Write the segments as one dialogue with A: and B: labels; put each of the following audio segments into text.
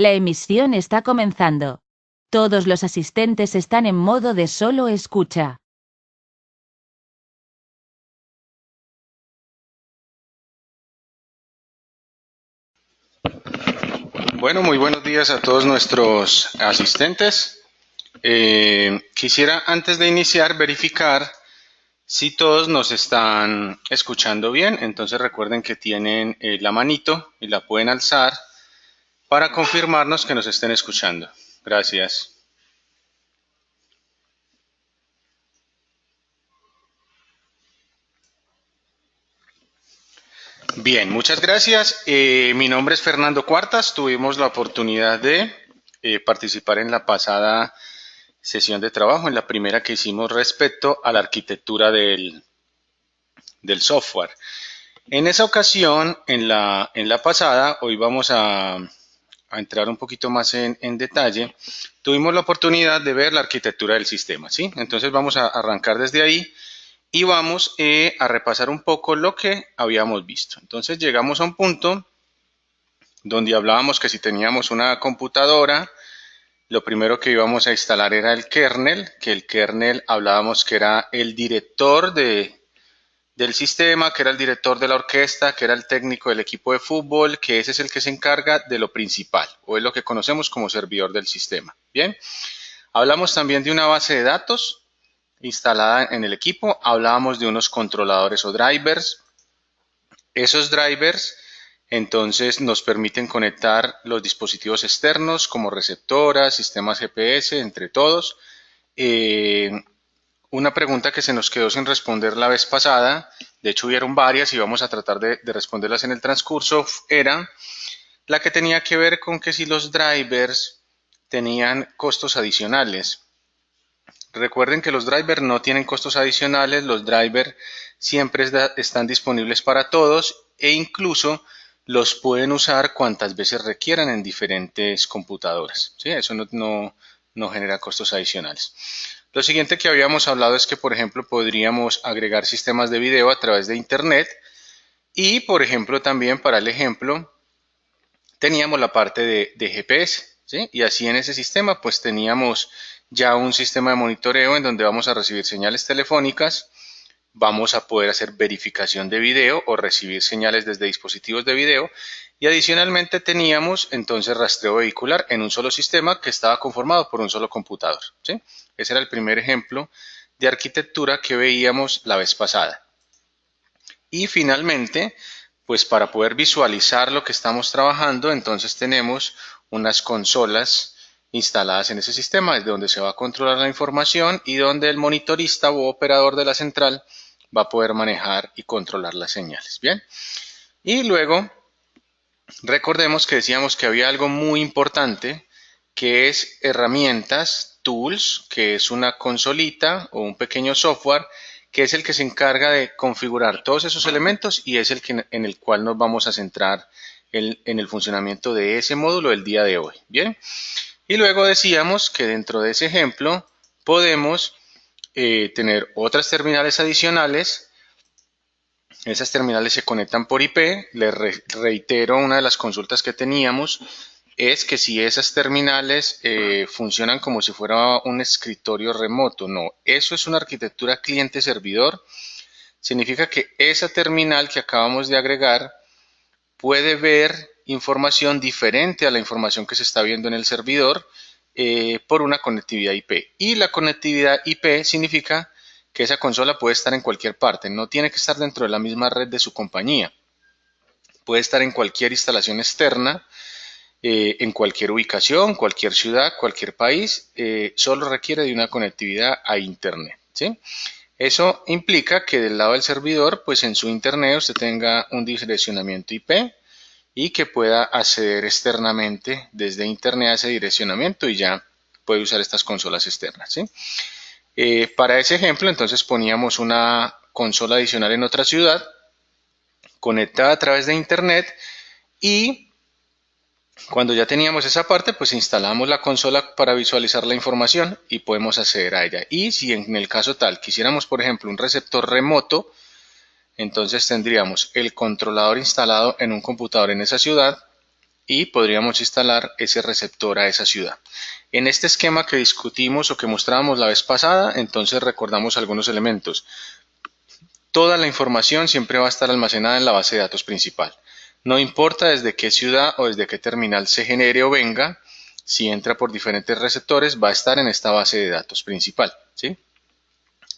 A: La emisión está comenzando. Todos los asistentes están en modo de solo escucha.
B: Bueno, muy buenos días a todos nuestros asistentes. Quisiera antes de iniciar verificar si todos nos están escuchando bien. Entonces recuerden que tienen la manito y la pueden alzar para confirmarnos que nos estén escuchando. Gracias. Bien, muchas gracias. Mi nombre es Fernando Cuartas. Tuvimos la oportunidad de participar en la pasada sesión de trabajo, en la primera que hicimos respecto a la arquitectura del software. En esa ocasión, en la pasada, hoy vamos a entrar un poquito más en detalle, tuvimos la oportunidad de ver la arquitectura del sistema, ¿sí? Entonces vamos a arrancar desde ahí y vamos a repasar un poco lo que habíamos visto. Entonces llegamos a un punto donde hablábamos que si teníamos una computadora, lo primero que íbamos a instalar era el kernel, que el kernel hablábamos que era el director del sistema, que era el director de la orquesta, que era el técnico del equipo de fútbol, que ese es el que se encarga de lo principal, o es lo que conocemos como servidor del sistema. Bien, hablamos también de una base de datos instalada en el equipo, hablábamos de unos controladores o drivers. Esos drivers entonces nos permiten conectar los dispositivos externos como receptoras, sistemas GPS, entre todos. Una pregunta que se nos quedó sin responder la vez pasada, de hecho hubieron varias y vamos a tratar de responderlas en el transcurso, era la que tenía que ver con que si los drivers tenían costos adicionales. Recuerden que los drivers no tienen costos adicionales, los drivers siempre están disponibles para todos e incluso los pueden usar cuantas veces requieran en diferentes computadoras. ¿Sí? Eso no genera costos adicionales. Lo siguiente que habíamos hablado es que, por ejemplo, podríamos agregar sistemas de video a través de Internet y, por ejemplo, también para el ejemplo, teníamos la parte de GPS, ¿sí? Y así en ese sistema, pues teníamos ya un sistema de monitoreo en donde vamos a recibir señales telefónicas, vamos a poder hacer verificación de video o recibir señales desde dispositivos de video y adicionalmente teníamos entonces rastreo vehicular en un solo sistema que estaba conformado por un solo computador, ¿sí? Ese era el primer ejemplo de arquitectura que veíamos la vez pasada. Y finalmente, pues para poder visualizar lo que estamos trabajando, entonces tenemos unas consolas instaladas en ese sistema, desde donde se va a controlar la información y donde el monitorista o operador de la central va a poder manejar y controlar las señales. Bien, y luego recordemos que decíamos que había algo muy importante que es herramientas, tools, que es una consolita o un pequeño software que es el que se encarga de configurar todos esos elementos y es el que, en el cual nos vamos a centrar en el funcionamiento de ese módulo el día de hoy. Bien, y luego decíamos que dentro de ese ejemplo podemos tener otras terminales adicionales. Esas terminales se conectan por IP. Les reitero, una de las consultas que teníamos es que si esas terminales funcionan como si fuera un escritorio remoto. No, eso es una arquitectura cliente-servidor. Significa que esa terminal que acabamos de agregar puede ver información diferente a la información que se está viendo en el servidor por una conectividad IP. Y la conectividad IP significa que esa consola puede estar en cualquier parte, no tiene que estar dentro de la misma red de su compañía. Puede estar en cualquier instalación externa, en cualquier ubicación, cualquier ciudad, cualquier país, solo requiere de una conectividad a Internet, ¿sí? Eso implica que del lado del servidor, pues en su Internet usted tenga un direccionamiento IP y que pueda acceder externamente desde Internet a ese direccionamiento y ya puede usar estas consolas externas, ¿sí? Para ese ejemplo, entonces poníamos una consola adicional en otra ciudad, conectada a través de Internet y cuando ya teníamos esa parte, pues instalamos la consola para visualizar la información y podemos acceder a ella. Y si en el caso tal quisiéramos, por ejemplo, un receptor remoto, entonces tendríamos el controlador instalado en un computador en esa ciudad, y podríamos instalar ese receptor a esa ciudad. En este esquema que discutimos o que mostrábamos la vez pasada, entonces recordamos algunos elementos. Toda la información siempre va a estar almacenada en la base de datos principal. No importa desde qué ciudad o desde qué terminal se genere o venga, si entra por diferentes receptores va a estar en esta base de datos principal, ¿sí?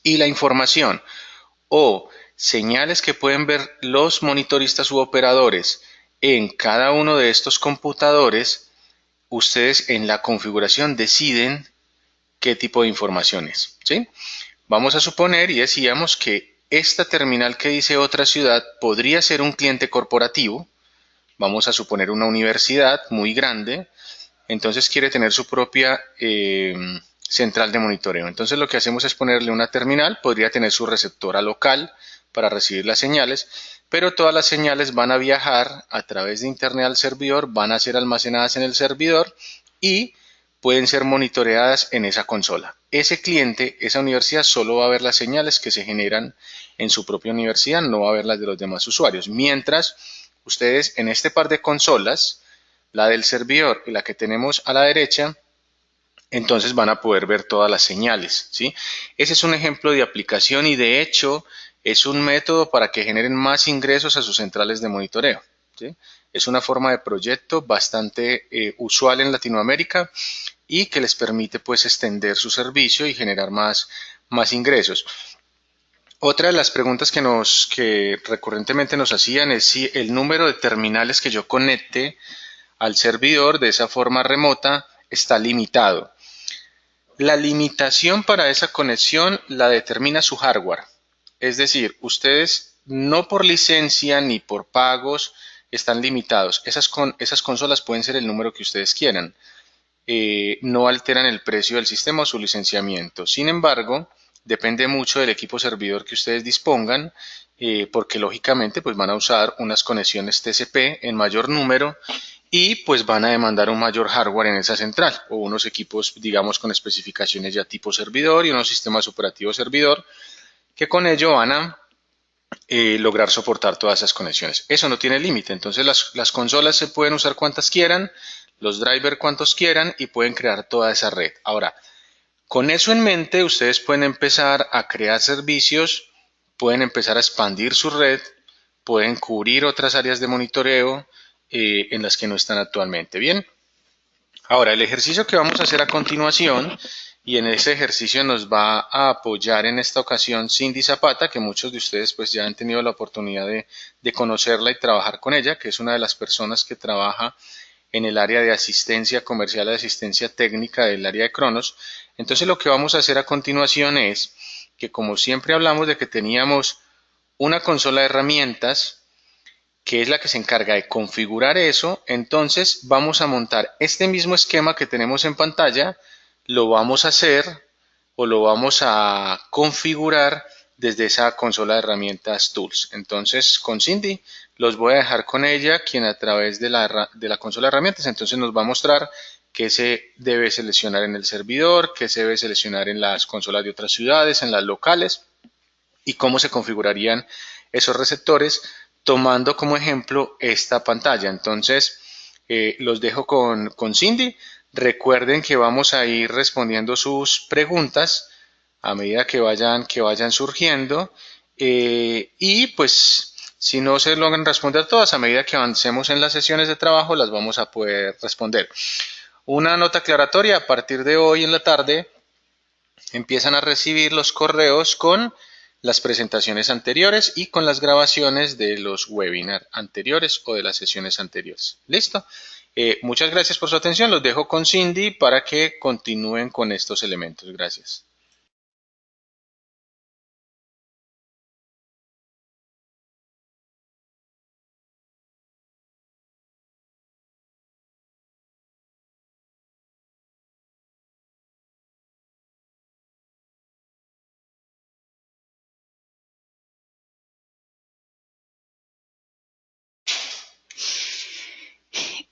B: Y la información o señales que pueden ver los monitoristas u operadores en cada uno de estos computadores, ustedes en la configuración deciden qué tipo de información es, ¿sí? Vamos a suponer y decíamos que esta terminal que dice otra ciudad podría ser un cliente corporativo. Vamos a suponer una universidad muy grande, entonces quiere tener su propia central de monitoreo. Entonces lo que hacemos es ponerle una terminal, podría tener su receptora local para recibir las señales, pero todas las señales van a viajar a través de internet al servidor, van a ser almacenadas en el servidor y pueden ser monitoreadas en esa consola. Ese cliente, esa universidad, solo va a ver las señales que se generan en su propia universidad, no va a ver las de los demás usuarios. Mientras ustedes en este par de consolas, la del servidor y la que tenemos a la derecha, entonces van a poder ver todas las señales, ¿sí? Ese es un ejemplo de aplicación y de hecho es un método para que generen más ingresos a sus centrales de monitoreo, ¿sí? Es una forma de proyecto bastante usual en Latinoamérica y que les permite pues extender su servicio y generar más ingresos. Otra de las preguntas que recurrentemente nos hacían es si el número de terminales que yo conecte al servidor de esa forma remota está limitado. La limitación para esa conexión la determina su hardware. Es decir, ustedes no por licencia ni por pagos están limitados. Esas consolas pueden ser el número que ustedes quieran. No alteran el precio del sistema o su licenciamiento. Sin embargo, depende mucho del equipo servidor que ustedes dispongan, porque lógicamente pues van a usar unas conexiones TCP en mayor número y pues van a demandar un mayor hardware en esa central o unos equipos digamos con especificaciones ya tipo servidor y unos sistemas operativos servidor que con ello van a lograr soportar todas esas conexiones. Eso no tiene límite, entonces las consolas se pueden usar cuantas quieran, los drivers cuantos quieran y pueden crear toda esa red. Ahora, con eso en mente, ustedes pueden empezar a crear servicios, pueden empezar a expandir su red, pueden cubrir otras áreas de monitoreo en las que no están actualmente. Bien, ahora el ejercicio que vamos a hacer a continuación, y en ese ejercicio nos va a apoyar en esta ocasión Cindy Zapata, que muchos de ustedes pues ya han tenido la oportunidad de conocerla y trabajar con ella, que es una de las personas que trabaja en el área de asistencia comercial, de asistencia técnica del área de Cronos. Entonces lo que vamos a hacer a continuación es que como siempre hablamos de que teníamos una consola de herramientas que es la que se encarga de configurar eso, entonces vamos a montar este mismo esquema que tenemos en pantalla, lo vamos a hacer o lo vamos a configurar desde esa consola de herramientas Tools. Entonces con Cindy los voy a dejar con ella, quien a través de la consola de herramientas entonces nos va a mostrar qué se debe seleccionar en el servidor, qué se debe seleccionar en las consolas de otras ciudades, en las locales y cómo se configurarían esos receptores tomando como ejemplo esta pantalla. Entonces los dejo con Cindy. Recuerden que vamos a ir respondiendo sus preguntas a medida que vayan surgiendo y pues si no se logran responder todas, a medida que avancemos en las sesiones de trabajo las vamos a poder responder. Una nota aclaratoria: a partir de hoy en la tarde empiezan a recibir los correos con las presentaciones anteriores y con las grabaciones de los webinars anteriores o de las sesiones anteriores. ¿Listo? Muchas gracias por su atención. Los dejo con Cindy para que continúen con estos elementos. Gracias.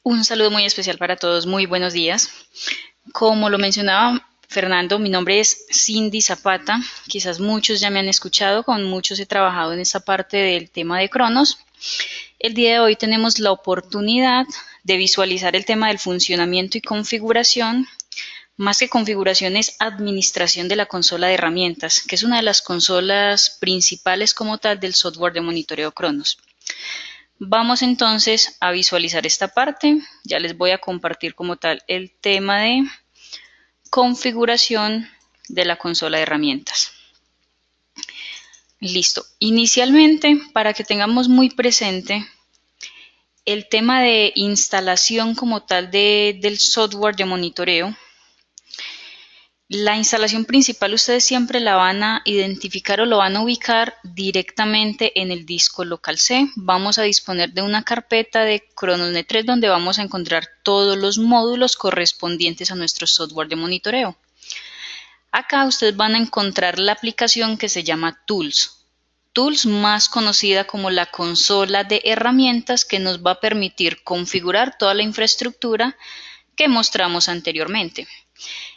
C: Un saludo muy especial para todos, muy buenos días. Como lo mencionaba Fernando, mi nombre es Cindy Zapata, quizás muchos ya me han escuchado, con muchos he trabajado en esta parte del tema de Cronos. El día de hoy tenemos la oportunidad de visualizar el tema del funcionamiento y configuración. Más que configuración es administración de la consola de herramientas, que es una de las consolas principales como tal del software de monitoreo Cronos. Vamos entonces a visualizar esta parte. Ya les voy a compartir como tal el tema de configuración de la consola de herramientas. Listo. Inicialmente, para que tengamos muy presente el tema de instalación como tal del software de monitoreo, la instalación principal ustedes siempre la van a identificar o lo van a ubicar directamente en el disco local C. Vamos a disponer de una carpeta de CronosNet 3 donde vamos a encontrar todos los módulos correspondientes a nuestro software de monitoreo. Acá ustedes van a encontrar la aplicación que se llama Tools. Tools, más conocida como la consola de herramientas, que nos va a permitir configurar toda la infraestructura que mostramos anteriormente.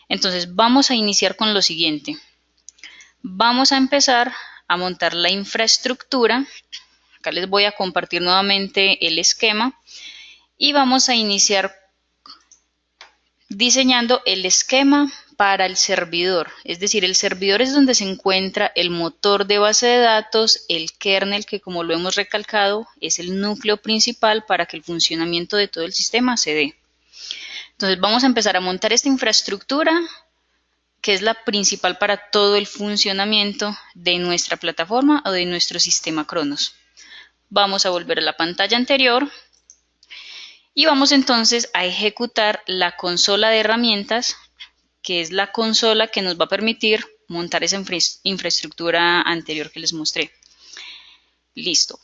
C: Entonces vamos a iniciar con lo siguiente. Vamos a empezar a montar la infraestructura. Acá les voy a compartir nuevamente el esquema y vamos a iniciar diseñando el esquema para el servidor. Es decir, el servidor es donde se encuentra el motor de base de datos, el kernel, que como lo hemos recalcado es el núcleo principal para que el funcionamiento de todo el sistema se dé. Entonces vamos a empezar a montar esta infraestructura que es la principal para todo el funcionamiento de nuestra plataforma o de nuestro sistema Cronos. Vamos a volver a la pantalla anterior y vamos entonces a ejecutar la consola de herramientas, que es la consola que nos va a permitir montar esa infraestructura anterior que les mostré. Listo.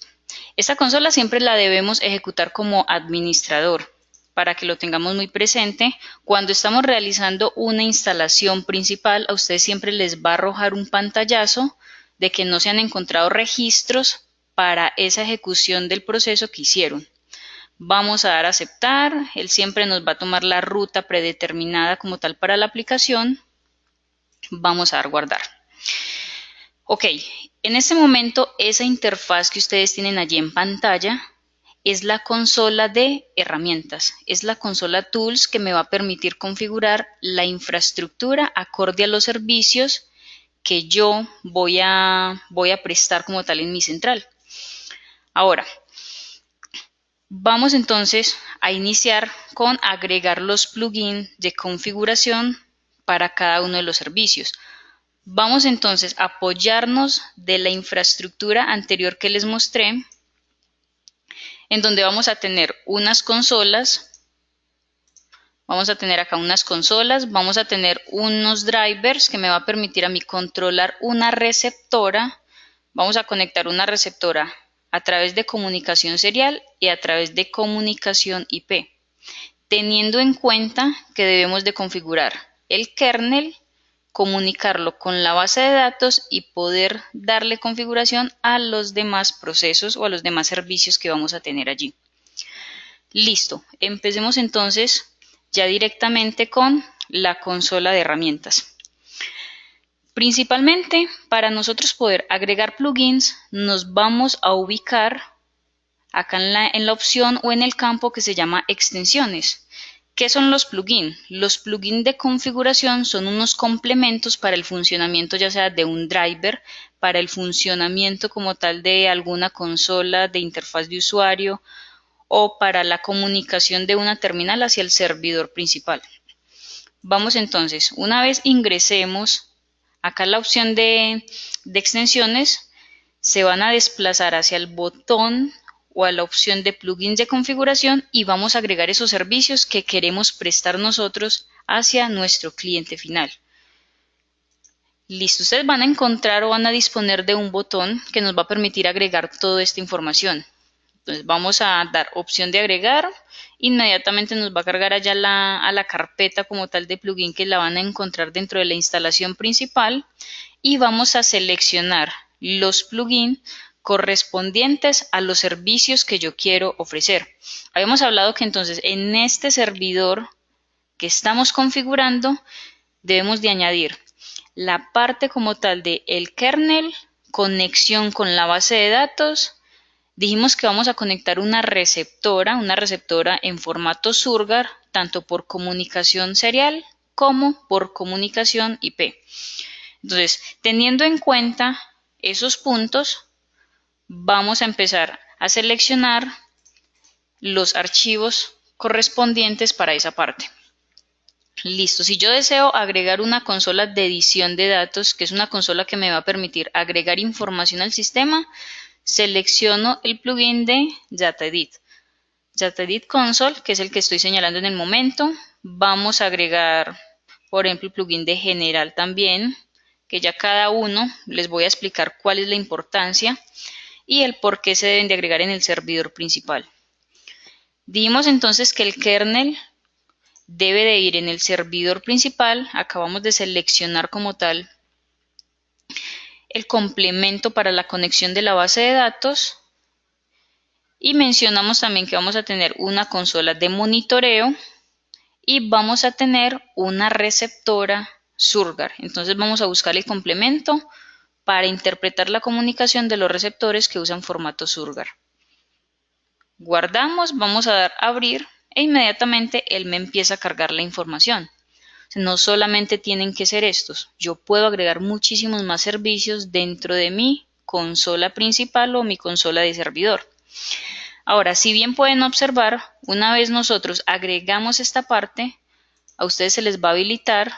C: Esta consola siempre la debemos ejecutar como administrador, para que lo tengamos muy presente. Cuando estamos realizando una instalación principal, a ustedes siempre les va a arrojar un pantallazo de que no se han encontrado registros para esa ejecución del proceso que hicieron. Vamos a dar a aceptar, él siempre nos va a tomar la ruta predeterminada como tal para la aplicación. Vamos a dar guardar. Ok, en este momento esa interfaz que ustedes tienen allí en pantalla es la consola de herramientas, es la consola Tools que me va a permitir configurar la infraestructura acorde a los servicios que yo voy a prestar como tal en mi central. Ahora, vamos entonces a iniciar con agregar los plugins de configuración para cada uno de los servicios. Vamos entonces a apoyarnos de la infraestructura anterior que les mostré, en donde vamos a tener unas consolas, vamos a tener acá unas consolas, vamos a tener unos drivers que me va a permitir a mí controlar una receptora. Vamos a conectar una receptora a través de comunicación serial y a través de comunicación IP, teniendo en cuenta que debemos de configurar el kernel, comunicarlo con la base de datos y poder darle configuración a los demás procesos o a los demás servicios que vamos a tener allí. Listo, empecemos entonces ya directamente con la consola de herramientas. Principalmente para nosotros poder agregar plugins nos vamos a ubicar acá en la opción o en el campo que se llama extensiones. ¿Qué son los plugins? Los plugins de configuración son unos complementos para el funcionamiento ya sea de un driver, para el funcionamiento como tal de alguna consola de interfaz de usuario o para la comunicación de una terminal hacia el servidor principal. Vamos entonces, una vez ingresemos acá la opción de extensiones, se van a desplazar hacia el botón o a la opción de plugins de configuración y vamos a agregar esos servicios que queremos prestar nosotros hacia nuestro cliente final. Listo, ustedes van a encontrar o van a disponer de un botón que nos va a permitir agregar toda esta información. Entonces vamos a dar opción de agregar, inmediatamente nos va a cargar allá a la carpeta como tal de plugin que la van a encontrar dentro de la instalación principal y vamos a seleccionar los plugins correspondientes a los servicios que yo quiero ofrecer. Habíamos hablado que entonces en este servidor que estamos configurando debemos de añadir la parte como tal de el kernel, conexión con la base de datos, Dijimos que vamos a conectar una receptora en formato Surgar, tanto por comunicación serial como por comunicación IP. Entonces, teniendo en cuenta esos puntos, vamos a empezar a seleccionar los archivos correspondientes para esa parte. Listo, si yo deseo agregar una consola de edición de datos, que es una consola que me va a permitir agregar información al sistema, selecciono el plugin de JataEdit. JataEdit Console, que es el que estoy señalando en el momento. Vamos a agregar, por ejemplo, el plugin de General también, que ya cada uno les voy a explicar cuál es la importancia y el por qué se deben de agregar en el servidor principal. Dijimos entonces que el kernel debe de ir en el servidor principal. Acabamos de seleccionar como tal el complemento para la conexión de la base de datos y mencionamos también que vamos a tener una consola de monitoreo y vamos a tener una receptora Surgar. Entonces vamos a buscar el complemento para interpretar la comunicación de los receptores que usan formato Surgar. Guardamos, vamos a dar a abrir e inmediatamente él me empieza a cargar la información. No solamente tienen que ser estos, yo puedo agregar muchísimos más servicios dentro de mi consola principal o mi consola de servidor. Ahora, si bien pueden observar, una vez nosotros agregamos esta parte, a ustedes se les va a habilitar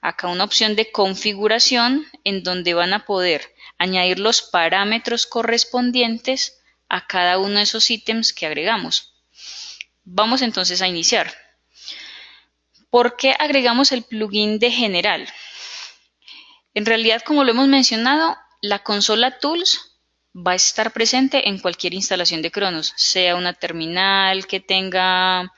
C: acá una opción de configuración en donde van a poder añadir los parámetros correspondientes a cada uno de esos ítems que agregamos. Vamos entonces a iniciar. ¿Por qué agregamos el plugin de General? En realidad, como lo hemos mencionado, la consola Tools va a estar presente en cualquier instalación de Cronos, sea una terminal que tenga,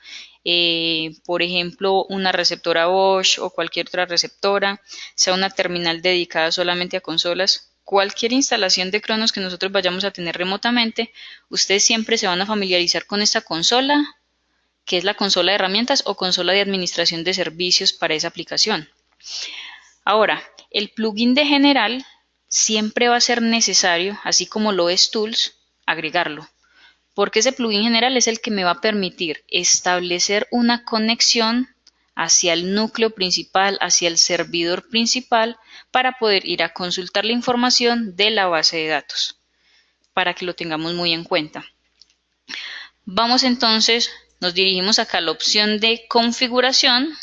C: por ejemplo, una receptora Bosch o cualquier otra receptora, sea una terminal dedicada solamente a consolas. Cualquier instalación de Cronos que nosotros vayamos a tener remotamente, ustedes siempre se van a familiarizar con esta consola, que es la consola de herramientas o consola de administración de servicios para esa aplicación. Ahora, el plugin de General siempre va a ser necesario, así como lo es Tools, agregarlo, porque ese plugin General es el que me va a permitir establecer una conexión hacia el núcleo principal, hacia el servidor principal, para poder ir a consultar la información de la base de datos, para que lo tengamos muy en cuenta. Vamos entonces, nos dirigimos acá a la opción de configuración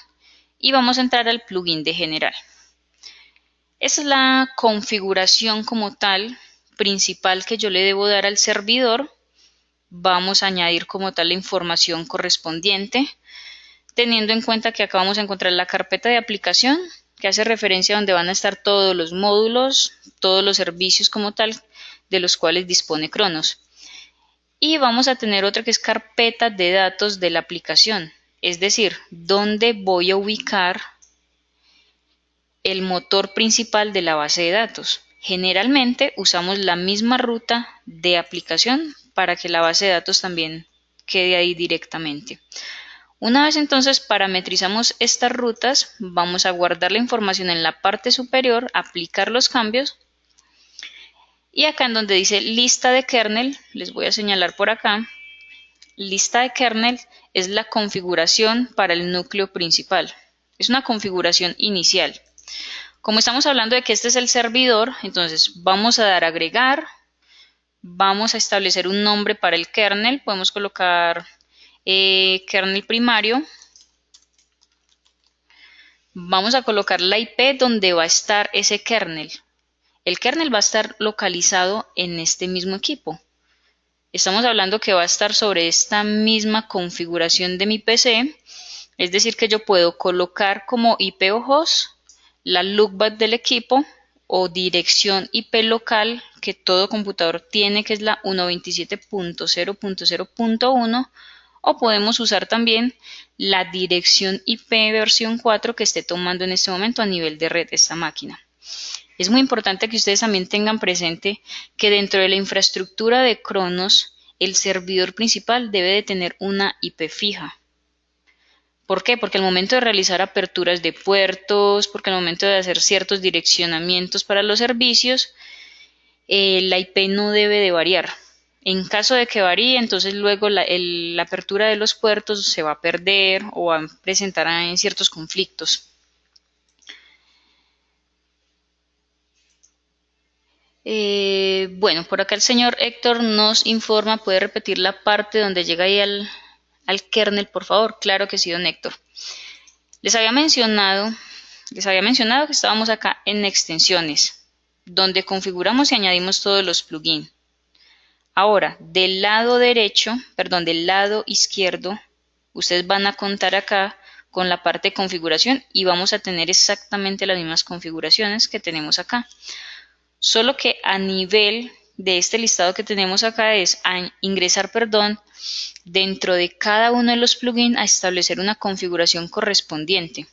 C: y vamos a entrar al plugin de General. Esa es la configuración como tal principal que yo le debo dar al servidor. Vamos a añadir como tal la información correspondiente, teniendo en cuenta que acá vamos a encontrar la carpeta de aplicación, que hace referencia a donde van a estar todos los módulos, todos los servicios como tal, de los cuales dispone Cronos. Y vamos a tener otra que es carpeta de datos de la aplicación, es decir, dónde voy a ubicar el motor principal de la base de datos. Generalmente usamos la misma ruta de aplicación para que la base de datos también quede ahí directamente. Una vez entonces parametrizamos estas rutas, vamos a guardar la información en la parte superior, aplicar los cambios. Y acá en donde dice lista de kernel, les voy a señalar por acá, lista de kernel es la configuración para el núcleo principal. Es una configuración inicial. Como estamos hablando de que este es el servidor, entonces vamos a dar a agregar, vamos a establecer un nombre para el kernel, podemos colocar kernel primario, vamos a colocar la IP donde va a estar ese kernel. El kernel va a estar localizado en este mismo equipo. Estamos hablando que va a estar sobre esta misma configuración de mi PC, es decir que yo puedo colocar como IP o host la loopback del equipo o dirección IP local que todo computador tiene, que es la 127.0.0.1, o podemos usar también la dirección IP versión 4 que esté tomando en este momento a nivel de red esta máquina. Es muy importante que ustedes también tengan presente que dentro de la infraestructura de Cronos, el servidor principal debe de tener una IP fija. ¿Por qué? Porque al momento de realizar aperturas de puertos, porque al momento de hacer ciertos direccionamientos para los servicios, la IP no debe de variar. En caso de que varíe, entonces luego la apertura de los puertos se va a perder o va a presentar en ciertos conflictos. Bueno, por acá el señor Héctor nos informa, ¿puede repetir la parte donde llega ahí al kernel, por favor? Claro que sí, don Héctor. Les había mencionado que estábamos acá en extensiones, donde configuramos y añadimos todos los plugins. Ahora, del lado izquierdo, ustedes van a contar acá con la parte de configuración y vamos a tener exactamente las mismas configuraciones que tenemos acá. Solo que a nivel de este listado que tenemos acá es ingresar, dentro de cada uno de los plugins a establecer una configuración correspondiente.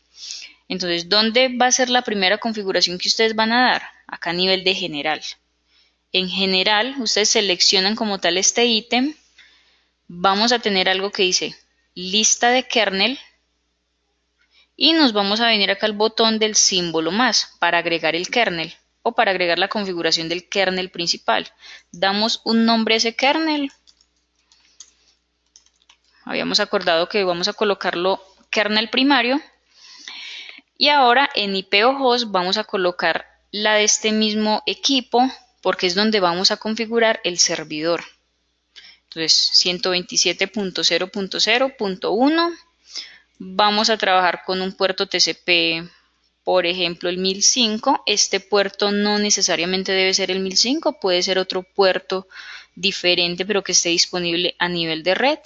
C: Entonces, ¿dónde va a ser la primera configuración que ustedes van a dar? Acá a nivel de general. En general, ustedes seleccionan como tal este ítem. Vamos a tener algo que dice lista de kernel y nos vamos a venir acá al botón del símbolo más para agregar el kernel o para agregar la configuración del kernel principal. Damos un nombre a ese kernel. Habíamos acordado que vamos a colocarlo kernel primario. Y ahora en IP o host vamos a colocar la de este mismo equipo porque es donde vamos a configurar el servidor. Entonces 127.0.0.1. Vamos a trabajar con un puerto TCP, por ejemplo el 1005. Este puerto no necesariamente debe ser el 1005, puede ser otro puerto diferente pero que esté disponible a nivel de red.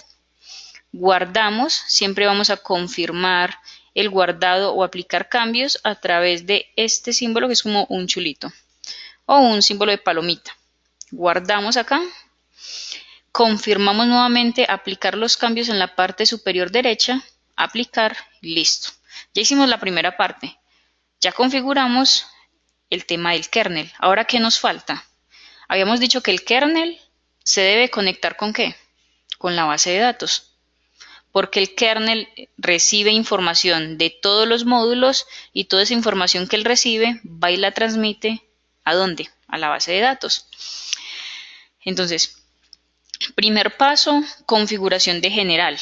C: Guardamos, siempre vamos a confirmar el guardado o aplicar cambios a través de este símbolo que es como un chulito o un símbolo de palomita. Guardamos acá, confirmamos nuevamente aplicar los cambios en la parte superior derecha, aplicar, listo. Ya hicimos la primera parte, ya configuramos el tema del kernel. Ahora, ¿qué nos falta? Habíamos dicho que el kernel se debe conectar ¿con qué? Con la base de datos. Porque el kernel recibe información de todos los módulos y toda esa información que él recibe va y la transmite ¿a dónde? A la base de datos. Entonces, primer paso, configuración de general.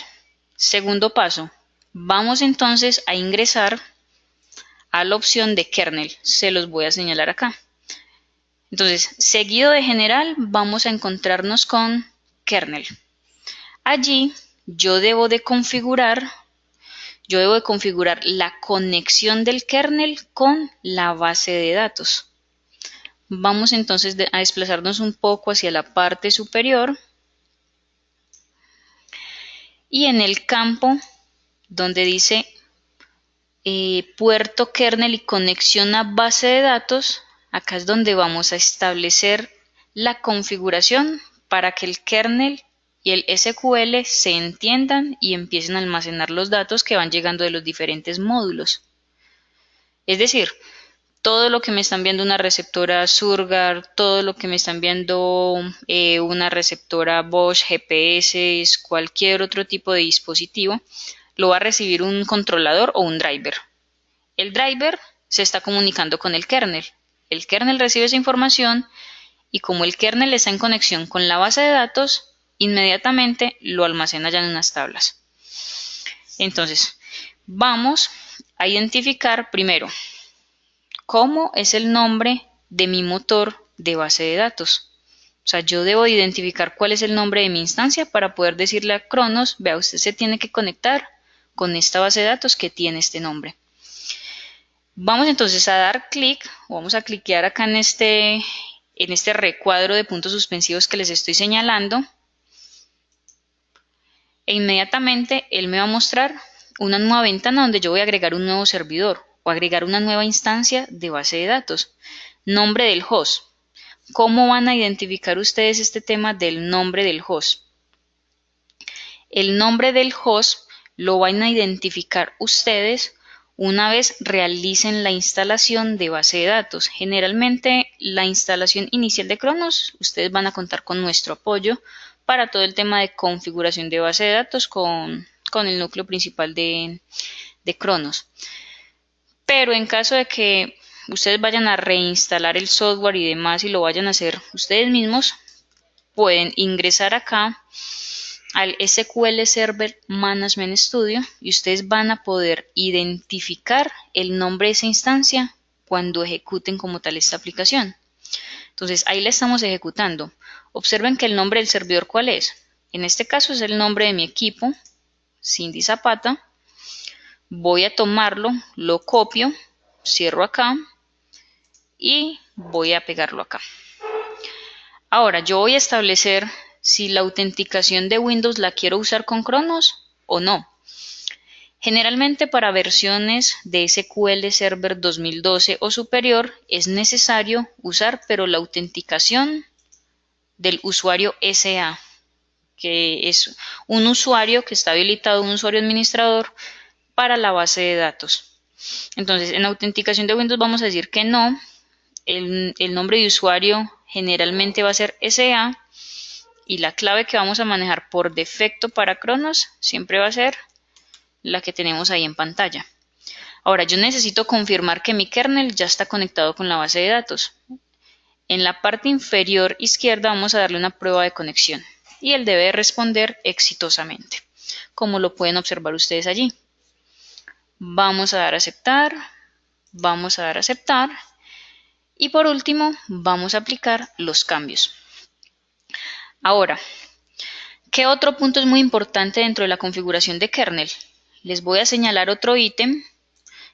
C: Segundo paso, vamos entonces a ingresar a la opción de kernel. Se los voy a señalar acá. Entonces, seguido de general, vamos a encontrarnos con kernel. Allí yo debo de configurar la conexión del kernel con la base de datos. Vamos entonces a desplazarnos un poco hacia la parte superior y en el campo donde dice puerto kernel y conexión a base de datos, acá es donde vamos a establecer la configuración para que el kernel y el SQL se entiendan y empiecen a almacenar los datos que van llegando de los diferentes módulos. Es decir, todo lo que me están viendo una receptora Surgar, todo lo que me están viendo una receptora Bosch, GPS, cualquier otro tipo de dispositivo, lo va a recibir un controlador o un driver. El driver se está comunicando con el kernel. El kernel recibe esa información y como el kernel está en conexión con la base de datos, inmediatamente lo almacena ya en unas tablas. Entonces, vamos a identificar primero cómo es el nombre de mi motor de base de datos. O sea, yo debo identificar cuál es el nombre de mi instancia para poder decirle a Cronos, vea, usted se tiene que conectar con esta base de datos que tiene este nombre. Vamos entonces a dar clic, vamos a cliquear acá en este recuadro de puntos suspensivos que les estoy señalando. E inmediatamente él me va a mostrar una nueva ventana donde yo voy a agregar un nuevo servidor o agregar una nueva instancia de base de datos. Nombre del host. ¿Cómo van a identificar ustedes este tema del nombre del host? El nombre del host lo van a identificar ustedes una vez realicen la instalación de base de datos. Generalmente la instalación inicial de Cronos, ustedes van a contar con nuestro apoyo para todo el tema de configuración de base de datos con el núcleo principal de Cronos. Pero en caso de que ustedes vayan a reinstalar el software y demás y lo vayan a hacer ustedes mismos, pueden ingresar acá al SQL Server Management Studio y ustedes van a poder identificar el nombre de esa instancia cuando ejecuten como tal esta aplicación. Entonces ahí la estamos ejecutando. Observen que el nombre del servidor, ¿cuál es? En este caso es el nombre de mi equipo, Cindy Zapata. Voy a tomarlo, lo copio, cierro acá y voy a pegarlo acá. Ahora yo voy a establecer si la autenticación de Windows la quiero usar con Cronos o no. Generalmente para versiones de SQL Server 2012 o superior es necesario usar pero la autenticación del usuario SA, que es un usuario que está habilitado, un usuario administrador para la base de datos. Entonces en autenticación de Windows vamos a decir que no, el nombre de usuario generalmente va a ser SA y la clave que vamos a manejar por defecto para Cronos siempre va a ser la que tenemos ahí en pantalla. Ahora yo necesito confirmar que mi kernel ya está conectado con la base de datos. En la parte inferior izquierda vamos a darle una prueba de conexión y él debe responder exitosamente, como lo pueden observar ustedes allí. Vamos a dar a aceptar, vamos a dar a aceptar y por último vamos a aplicar los cambios. Ahora, ¿qué otro punto es muy importante dentro de la configuración de kernel? Les voy a señalar otro ítem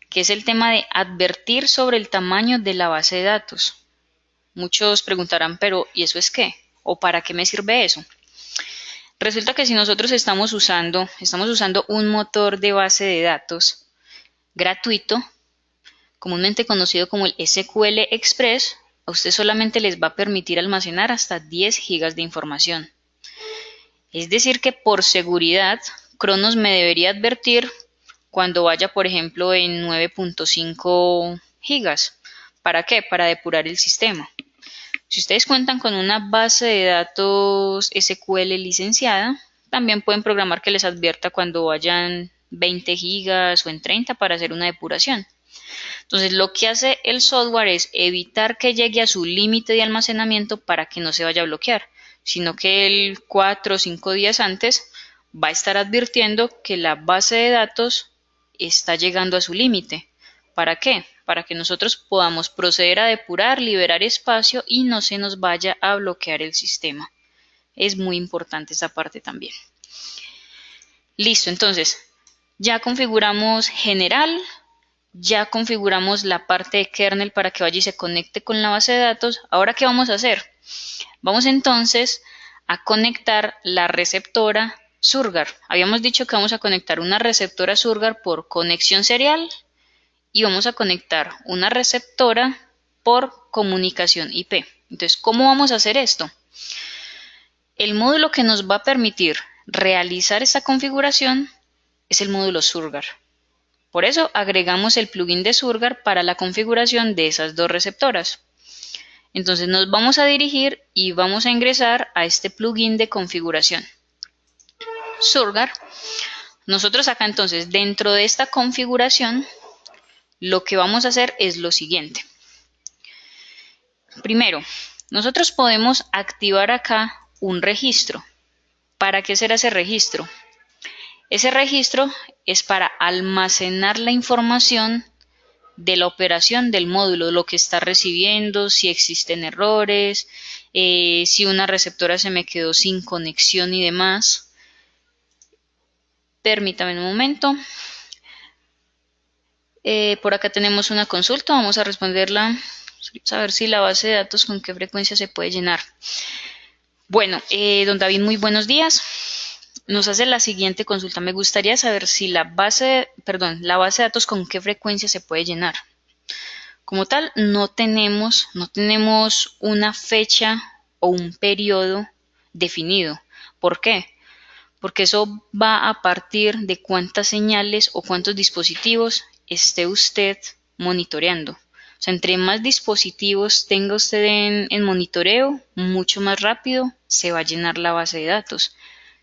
C: que es el tema de advertir sobre el tamaño de la base de datos. Muchos preguntarán, pero ¿y eso es qué? ¿O para qué me sirve eso? Resulta que si nosotros estamos usando un motor de base de datos gratuito, comúnmente conocido como el SQL Express, a usted solamente les va a permitir almacenar hasta 10 GB de información. Es decir que por seguridad, Cronos me debería advertir cuando vaya, por ejemplo, en 9.5 GB. ¿Para qué? Para depurar el sistema. Si ustedes cuentan con una base de datos SQL licenciada, también pueden programar que les advierta cuando vayan 20 GB o en 30 para hacer una depuración. Entonces lo que hace el software es evitar que llegue a su límite de almacenamiento para que no se vaya a bloquear, sino que el 4 o 5 días antes va a estar advirtiendo que la base de datos está llegando a su límite. ¿Para qué? Para que nosotros podamos proceder a depurar, liberar espacio y no se nos vaya a bloquear el sistema. Es muy importante esa parte también. Listo, entonces ya configuramos general, ya configuramos la parte de kernel para que vaya y se conecte con la base de datos. Ahora, ¿qué vamos a hacer? Vamos entonces a conectar la receptora Surgar. Habíamos dicho que vamos a conectar una receptora Surgar por conexión serial y vamos a conectar una receptora por comunicación IP. Entonces, ¿cómo vamos a hacer esto? El módulo que nos va a permitir realizar esta configuración es el módulo Surgar. Por eso agregamos el plugin de Surgar para la configuración de esas dos receptoras. Entonces nos vamos a dirigir y vamos a ingresar a este plugin de configuración. Surgar. Nosotros acá entonces dentro de esta configuración lo que vamos a hacer es lo siguiente. Primero, nosotros podemos activar acá un registro. ¿Para qué será ese registro? Ese registro es para almacenar la información de la operación del módulo, lo que está recibiendo, si existen errores, si una receptora se me quedó sin conexión y demás. Permítame un momento. Por acá tenemos una consulta, vamos a responderla, saber si la base de datos con qué frecuencia se puede llenar. Bueno, don David, muy buenos días. Nos hace la siguiente consulta. Me gustaría saber si la base de datos con qué frecuencia se puede llenar. Como tal, no tenemos una fecha o un periodo definido. ¿Por qué? Porque eso va a partir de cuántas señales o cuántos dispositivos esté usted monitoreando. O sea, entre más dispositivos tenga usted en monitoreo, mucho más rápido se va a llenar la base de datos.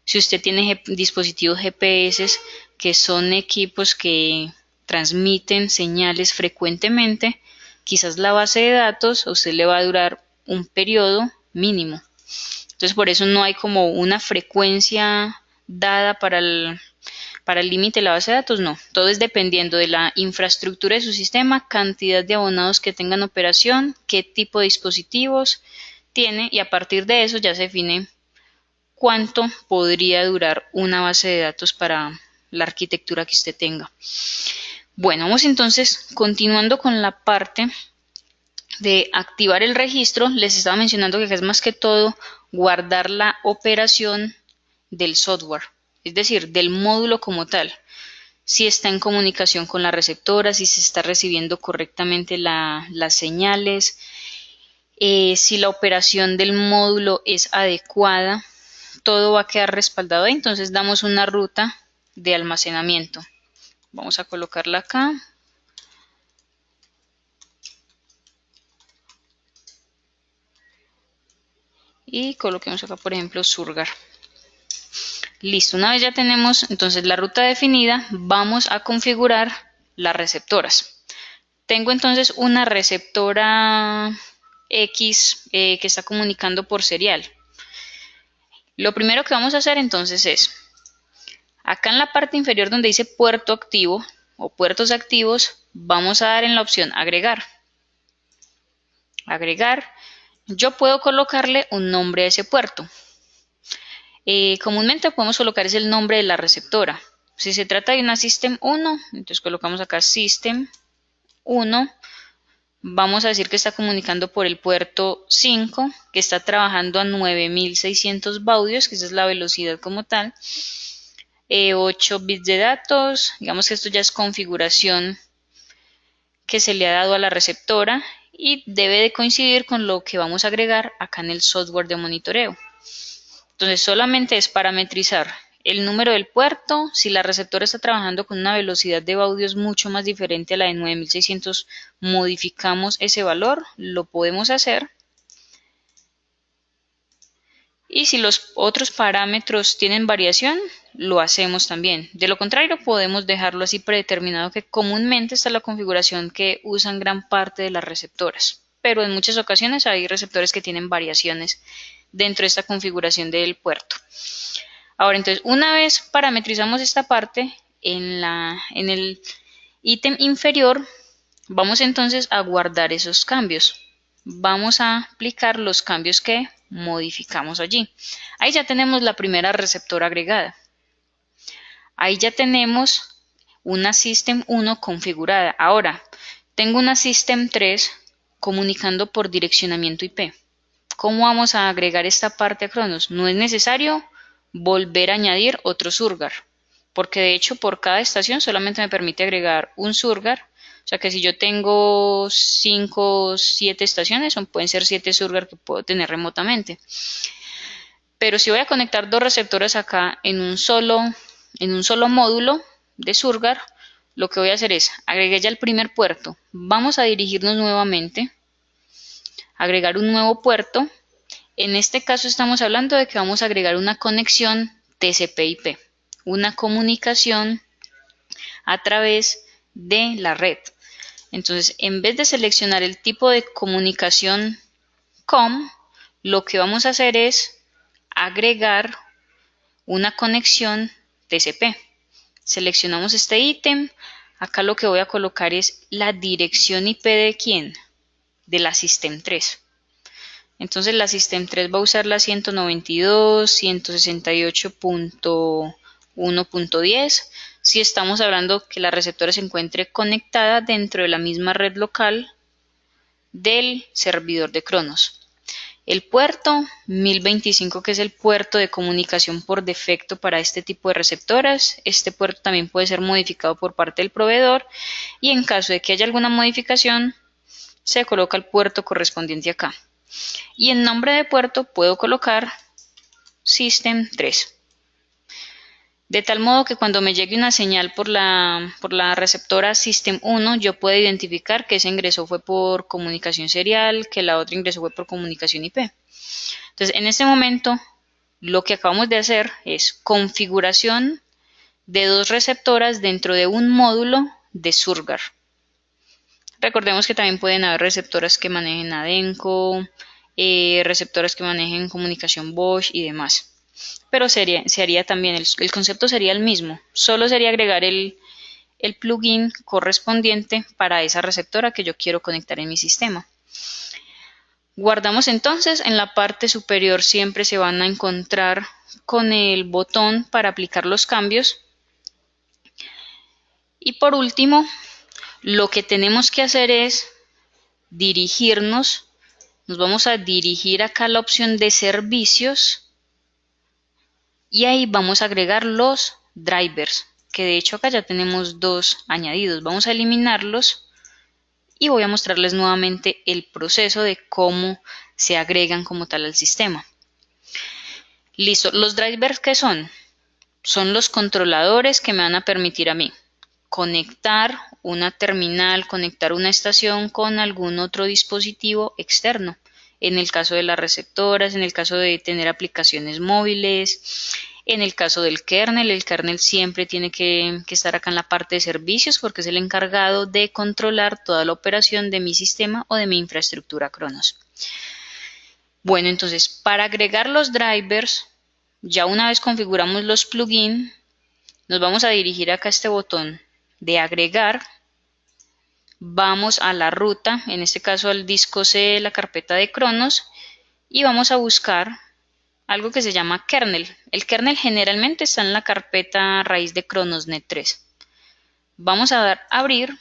C: Si usted tiene dispositivos GPS, que son equipos que transmiten señales frecuentemente, quizás la base de datos a usted le va a durar un periodo mínimo. Entonces por eso no hay como una frecuencia dada para el límite de la base de datos, no. Todo es dependiendo de la infraestructura de su sistema, cantidad de abonados que tengan operación, qué tipo de dispositivos tiene, y a partir de eso ya se define cuánto podría durar una base de datos para la arquitectura que usted tenga. Bueno, vamos entonces continuando con la parte de activar el registro. Les estaba mencionando que es más que todo guardar la operación del software, es decir, del módulo como tal. Si está en comunicación con la receptora, si se está recibiendo correctamente las señales, si la operación del módulo es adecuada, todo va a quedar respaldado ahí. Entonces damos una ruta de almacenamiento. Vamos a colocarla acá. Y coloquemos acá, por ejemplo, Surgar. Listo, una vez ya tenemos entonces la ruta definida, vamos a configurar las receptoras. Tengo entonces una receptora X que está comunicando por serial. Lo primero que vamos a hacer entonces es, acá en la parte inferior donde dice puerto activo o puertos activos, vamos a dar en la opción agregar. Agregar, yo puedo colocarle un nombre a ese puerto. Comúnmente podemos colocar es el nombre de la receptora. Si se trata de una System 1, entonces colocamos acá System 1. Vamos a decir que está comunicando por el puerto 5, que está trabajando a 9600 baudios, que esa es la velocidad como tal. 8 bits de datos, digamos que esto ya es configuración que se le ha dado a la receptora y debe de coincidir con lo que vamos a agregar acá en el software de monitoreo. Entonces solamente es parametrizar el número del puerto. Si la receptora está trabajando con una velocidad de baudios mucho más diferente a la de 9600, modificamos ese valor, lo podemos hacer. Y si los otros parámetros tienen variación, lo hacemos también. De lo contrario, podemos dejarlo así predeterminado, que comúnmente esta es la configuración que usan gran parte de las receptoras. Pero en muchas ocasiones hay receptores que tienen variaciones dentro de esta configuración del puerto. Ahora, entonces, una vez parametrizamos esta parte, en el ítem inferior, vamos entonces a guardar esos cambios. Vamos a aplicar los cambios que modificamos allí. Ahí ya tenemos la primera receptora agregada. Ahí ya tenemos una System 1 configurada. Ahora, tengo una System 3 comunicando por direccionamiento IP. ¿Cómo vamos a agregar esta parte a Cronos? No es necesario volver a añadir otro Surgar, porque de hecho por cada estación solamente me permite agregar un Surgar. O sea que si yo tengo 5 o 7 estaciones, pueden ser 7 Surgar que puedo tener remotamente. Pero si voy a conectar dos receptores acá en un solo módulo de Surgar, lo que voy a hacer es, agregué ya el primer puerto, vamos a dirigirnos nuevamente, agregar un nuevo puerto. En este caso estamos hablando de que vamos a agregar una conexión TCP/IP, una comunicación a través de la red. Entonces, en vez de seleccionar el tipo de comunicación COM, lo que vamos a hacer es agregar una conexión TCP. Seleccionamos este ítem. Acá lo que voy a colocar es la dirección IP de ¿quién? De la System 3. Entonces la System 3 va a usar la 192.168.1.10 si estamos hablando que la receptora se encuentre conectada dentro de la misma red local del servidor de Cronos. El puerto 1025, que es el puerto de comunicación por defecto para este tipo de receptoras. Este puerto también puede ser modificado por parte del proveedor y en caso de que haya alguna modificación se coloca el puerto correspondiente acá. Y en nombre de puerto puedo colocar System 3. De tal modo que cuando me llegue una señal por la receptora System 1, yo puedo identificar que ese ingreso fue por comunicación serial, que la otra ingreso fue por comunicación IP. Entonces, en este momento, lo que acabamos de hacer es configuración de dos receptoras dentro de un módulo de Surgar. Recordemos que también pueden haber receptoras que manejen Adenco, receptores que manejen comunicación Bosch y demás. Pero se haría también, el concepto sería el mismo, solo sería agregar el plugin correspondiente para esa receptora que yo quiero conectar en mi sistema. Guardamos entonces, en la parte superior siempre se van a encontrar con el botón para aplicar los cambios. Y por último, lo que tenemos que hacer es dirigirnos, nos vamos a dirigir acá a la opción de servicios y ahí vamos a agregar los drivers, que de hecho acá ya tenemos dos añadidos. Vamos a eliminarlos y voy a mostrarles nuevamente el proceso de cómo se agregan como tal al sistema. Listo, los drivers, ¿qué son? Son los controladores que me van a permitir a mí conectar una terminal, conectar una estación con algún otro dispositivo externo. En el caso de las receptoras, en el caso de tener aplicaciones móviles, en el caso del kernel, el kernel siempre tiene que estar acá en la parte de servicios porque es el encargado de controlar toda la operación de mi sistema o de mi infraestructura Cronos. Bueno, entonces para agregar los drivers, ya una vez configuramos los plugins, nos vamos a dirigir acá a este botón de agregar, vamos a la ruta, en este caso al disco C de la carpeta de Cronos y vamos a buscar algo que se llama kernel. El kernel generalmente está en la carpeta raíz de CronosNet 3. Vamos a dar a abrir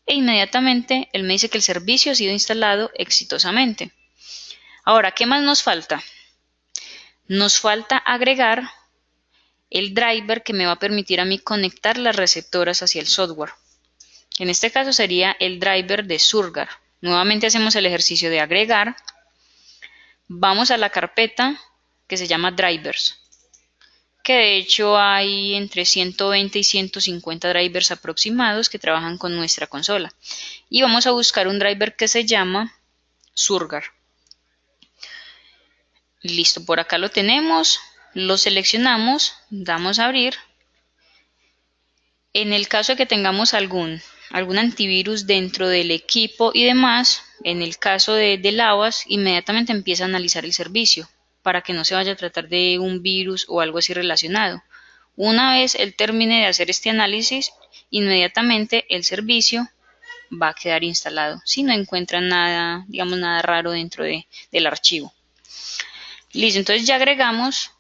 C: e inmediatamente él me dice que el servicio ha sido instalado exitosamente. Ahora, ¿qué más nos falta? Nos falta agregar el driver que me va a permitir a mí conectar las receptoras hacia el software. En este caso sería el driver de Surgar. Nuevamente hacemos el ejercicio de agregar. Vamos a la carpeta que se llama drivers, que de hecho hay entre 120 y 150 drivers aproximados que trabajan con nuestra consola. Y vamos a buscar un driver que se llama Surgar. Listo, por acá lo tenemos. Lo seleccionamos, damos a abrir. En el caso de que tengamos algún antivirus dentro del equipo y demás, en el caso de Avast, inmediatamente empieza a analizar el servicio para que no se vaya a tratar de un virus o algo así relacionado. Una vez él termine de hacer este análisis, inmediatamente el servicio va a quedar instalado si no encuentra nada, digamos, nada raro dentro del archivo. Listo, entonces ya agregamos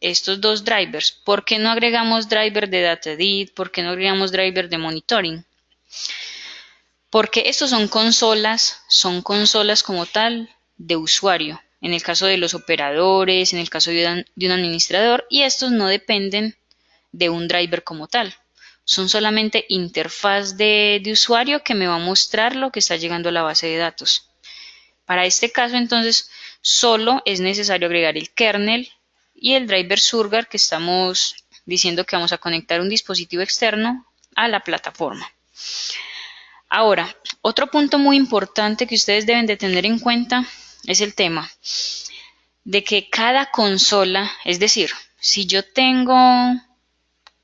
C: estos dos drivers. ¿Por qué no agregamos driver de DataEdit? ¿Por qué no agregamos driver de monitoring? Porque estos son consolas como tal de usuario. En el caso de los operadores, en el caso de un administrador, y estos no dependen de un driver como tal. Son solamente interfaz de usuario que me va a mostrar lo que está llegando a la base de datos. Para este caso, entonces, solo es necesario agregar el kernel y el driver Surgar que estamos diciendo que vamos a conectar un dispositivo externo a la plataforma. Ahora, otro punto muy importante que ustedes deben de tener en cuenta es el tema de que cada consola, es decir, si yo tengo,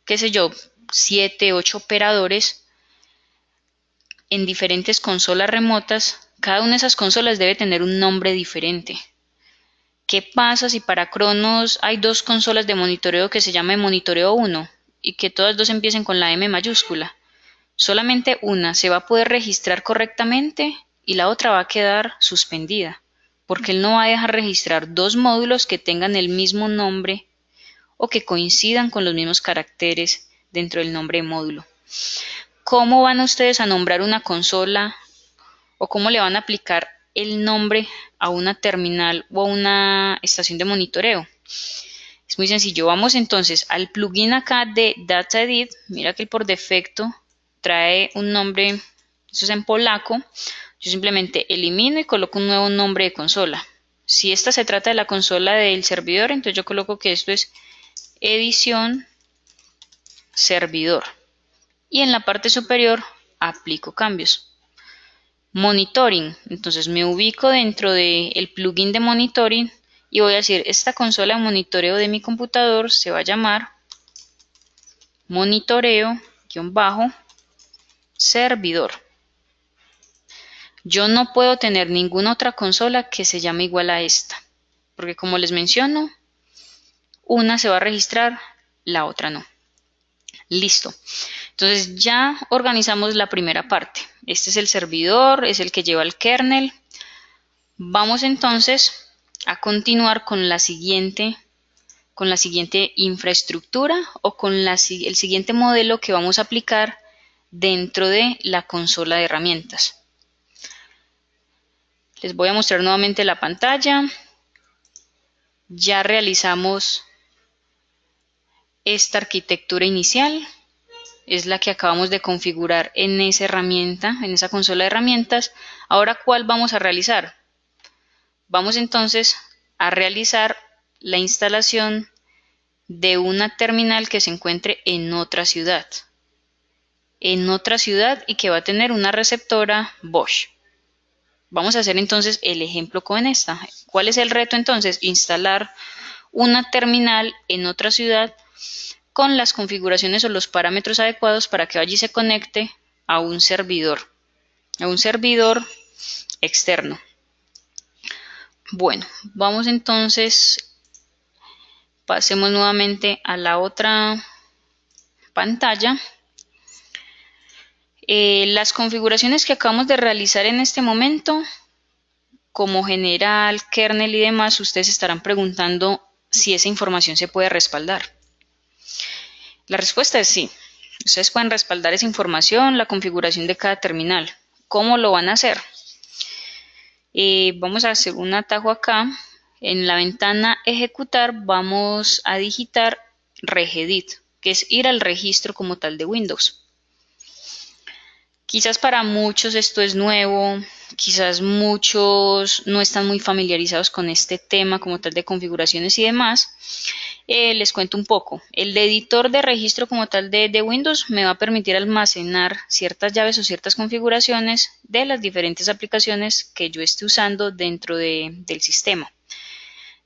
C: qué sé yo, 7, 8 operadores en diferentes consolas remotas, cada una de esas consolas debe tener un nombre diferente. ¿Qué pasa si para Cronos hay dos consolas de monitoreo que se llama monitoreo 1 y que todas dos empiecen con la M mayúscula? Solamente una se va a poder registrar correctamente y la otra va a quedar suspendida, porque él no va a dejar registrar dos módulos que tengan el mismo nombre o que coincidan con los mismos caracteres dentro del nombre de módulo. ¿Cómo van ustedes a nombrar una consola o cómo le van a aplicar el nombre a una terminal o a una estación de monitoreo? Es muy sencillo. Vamos entonces al plugin acá de DataEdit. Mira que por defecto trae un nombre, eso es en polaco. Yo simplemente elimino y coloco un nuevo nombre de consola. Si esta se trata de la consola del servidor, entonces yo coloco que esto es edición servidor. Y en la parte superior aplico cambios. Monitoring, entonces me ubico dentro del plugin de monitoring y voy a decir, esta consola de monitoreo de mi computador se va a llamar monitoreo-servidor. Yo no puedo tener ninguna otra consola que se llame igual a esta, porque como les menciono, una se va a registrar, la otra no. Listo. Entonces ya organizamos la primera parte. Este es el servidor, es el que lleva el kernel. Vamos entonces a continuar con la siguiente infraestructura o con el siguiente modelo que vamos a aplicar dentro de la consola de herramientas. Les voy a mostrar nuevamente la pantalla. Ya realizamos esta arquitectura inicial. Es la que acabamos de configurar en esa herramienta, en esa consola de herramientas. Ahora, ¿cuál vamos a realizar? Vamos entonces a realizar la instalación de una terminal que se encuentre en otra ciudad. Y que va a tener una receptora Bosch. Vamos a hacer entonces el ejemplo con esta. ¿Cuál es el reto entonces? Instalar una terminal en otra ciudad con las configuraciones o los parámetros adecuados para que allí se conecte a un servidor externo. Bueno, vamos entonces, pasemos nuevamente a la otra pantalla. Las configuraciones que acabamos de realizar en este momento, como general, kernel y demás, ustedes estarán preguntando si esa información se puede respaldar. La respuesta es sí. Ustedes pueden respaldar esa información, la configuración de cada terminal. ¿Cómo lo van a hacer? Vamos a hacer un atajo acá. En la ventana ejecutar vamos a digitar regedit, que es ir al registro como tal de Windows. Quizás para muchos esto es nuevo, quizás muchos no están muy familiarizados con este tema como tal de configuraciones y demás. Les cuento un poco. El editor de registro como tal de Windows me va a permitir almacenar ciertas llaves o ciertas configuraciones de las diferentes aplicaciones que yo esté usando dentro del sistema.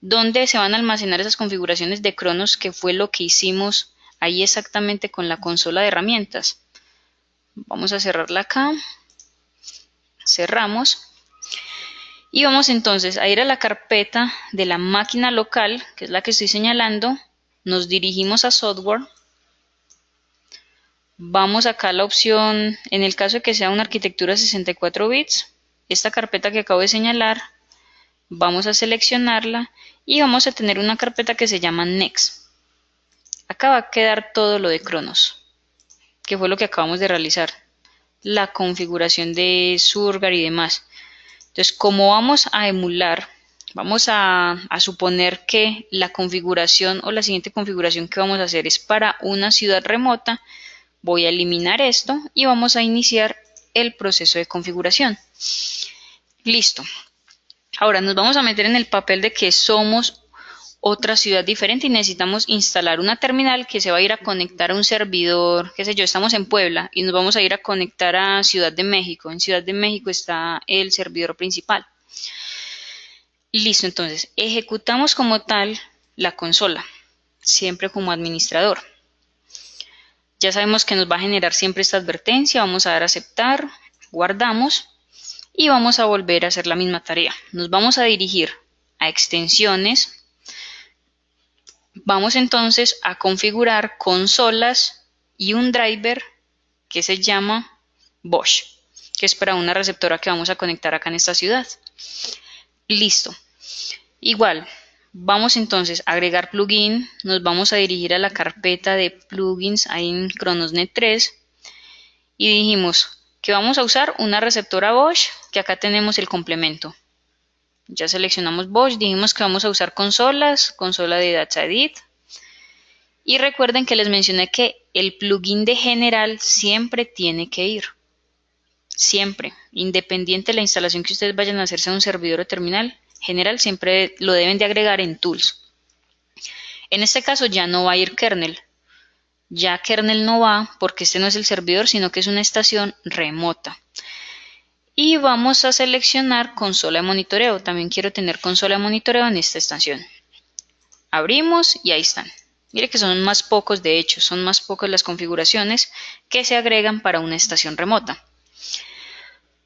C: ¿Dónde se van a almacenar esas configuraciones de Cronos? Que fue lo que hicimos ahí exactamente con la consola de herramientas. Vamos a cerrarla acá. Cerramos. Y vamos entonces a ir a la carpeta de la máquina local, que es la que estoy señalando. Nos dirigimos a software. Vamos acá a la opción, en el caso de que sea una arquitectura 64 bits, esta carpeta que acabo de señalar, vamos a seleccionarla y vamos a tener una carpeta que se llama Next. Acá va a quedar todo lo de Cronos, que fue lo que acabamos de realizar, la configuración de Surgar y demás. Entonces, como vamos a emular, vamos a suponer que la configuración o la siguiente configuración que vamos a hacer es para una ciudad remota, voy a eliminar esto y vamos a iniciar el proceso de configuración. Listo. Ahora nos vamos a meter en el papel de que somos otra ciudad diferente y necesitamos instalar una terminal que se va a ir a conectar a un servidor, qué sé yo, estamos en Puebla y nos vamos a ir a conectar a Ciudad de México. En Ciudad de México está el servidor principal. Listo, entonces ejecutamos como tal la consola, siempre como administrador. Ya sabemos que nos va a generar siempre esta advertencia, vamos a dar a aceptar, guardamos y vamos a volver a hacer la misma tarea. Nos vamos a dirigir a extensiones. Vamos entonces a configurar consolas y un driver que se llama Bosch, que es para una receptora que vamos a conectar acá en esta ciudad. Listo. Igual, vamos entonces a agregar plugin, nos vamos a dirigir a la carpeta de plugins ahí en CronosNet 3 y dijimos que vamos a usar una receptora Bosch, que acá tenemos el complemento. Ya seleccionamos Bosch, dijimos que vamos a usar consolas, consola de DataEdit. Y recuerden que les mencioné que el plugin de general siempre tiene que ir. Siempre, independiente de la instalación que ustedes vayan a hacerse a un servidor o terminal, general siempre lo deben de agregar en Tools. En este caso ya no va a ir kernel. Ya kernel no va porque este no es el servidor, sino que es una estación remota. Y vamos a seleccionar consola de monitoreo. También quiero tener consola de monitoreo en esta estación. Abrimos y ahí están. Mire que son más pocos, de hecho, son más pocas las configuraciones que se agregan para una estación remota.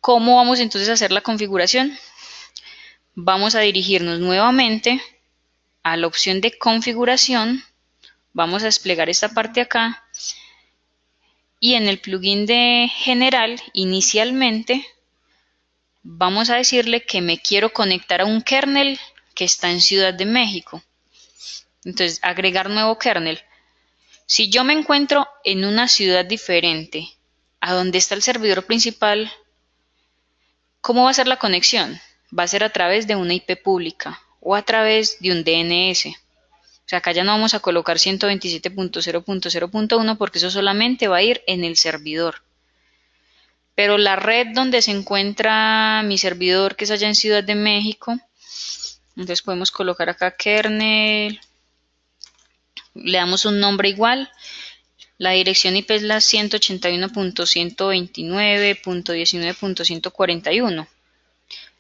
C: ¿Cómo vamos entonces a hacer la configuración? Vamos a dirigirnos nuevamente a la opción de configuración, vamos a desplegar esta parte acá y en el plugin de general inicialmente vamos a decirle que me quiero conectar a un kernel que está en Ciudad de México. Entonces, agregar nuevo kernel. Si yo me encuentro en una ciudad diferente a donde está el servidor principal, ¿cómo va a ser la conexión? Va a ser a través de una IP pública o a través de un DNS. O sea, acá ya no vamos a colocar 127.0.0.1 porque eso solamente va a ir en el servidor. Pero la red donde se encuentra mi servidor, que es allá en Ciudad de México, entonces podemos colocar acá kernel, le damos un nombre igual, la dirección IP es la 181.129.19.141.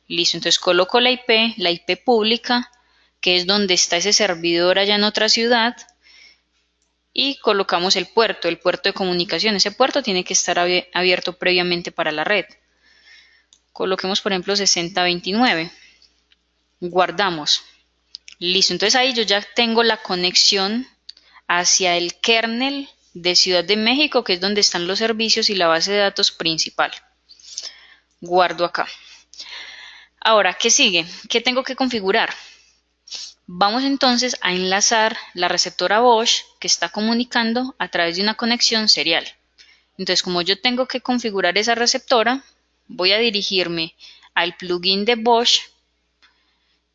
C: Listo, entonces coloco la IP pública, que es donde está ese servidor allá en otra ciudad, y colocamos el puerto de comunicación. Ese puerto tiene que estar abierto previamente para la red. Coloquemos, por ejemplo, 6029. Guardamos. Listo, entonces ahí yo ya tengo la conexión hacia el kernel de Ciudad de México, que es donde están los servicios y la base de datos principal. Guardo acá. Ahora, ¿qué sigue? ¿Qué tengo que configurar? Vamos entonces a enlazar la receptora Bosch que está comunicando a través de una conexión serial. Entonces, como yo tengo que configurar esa receptora, voy a dirigirme al plugin de Bosch.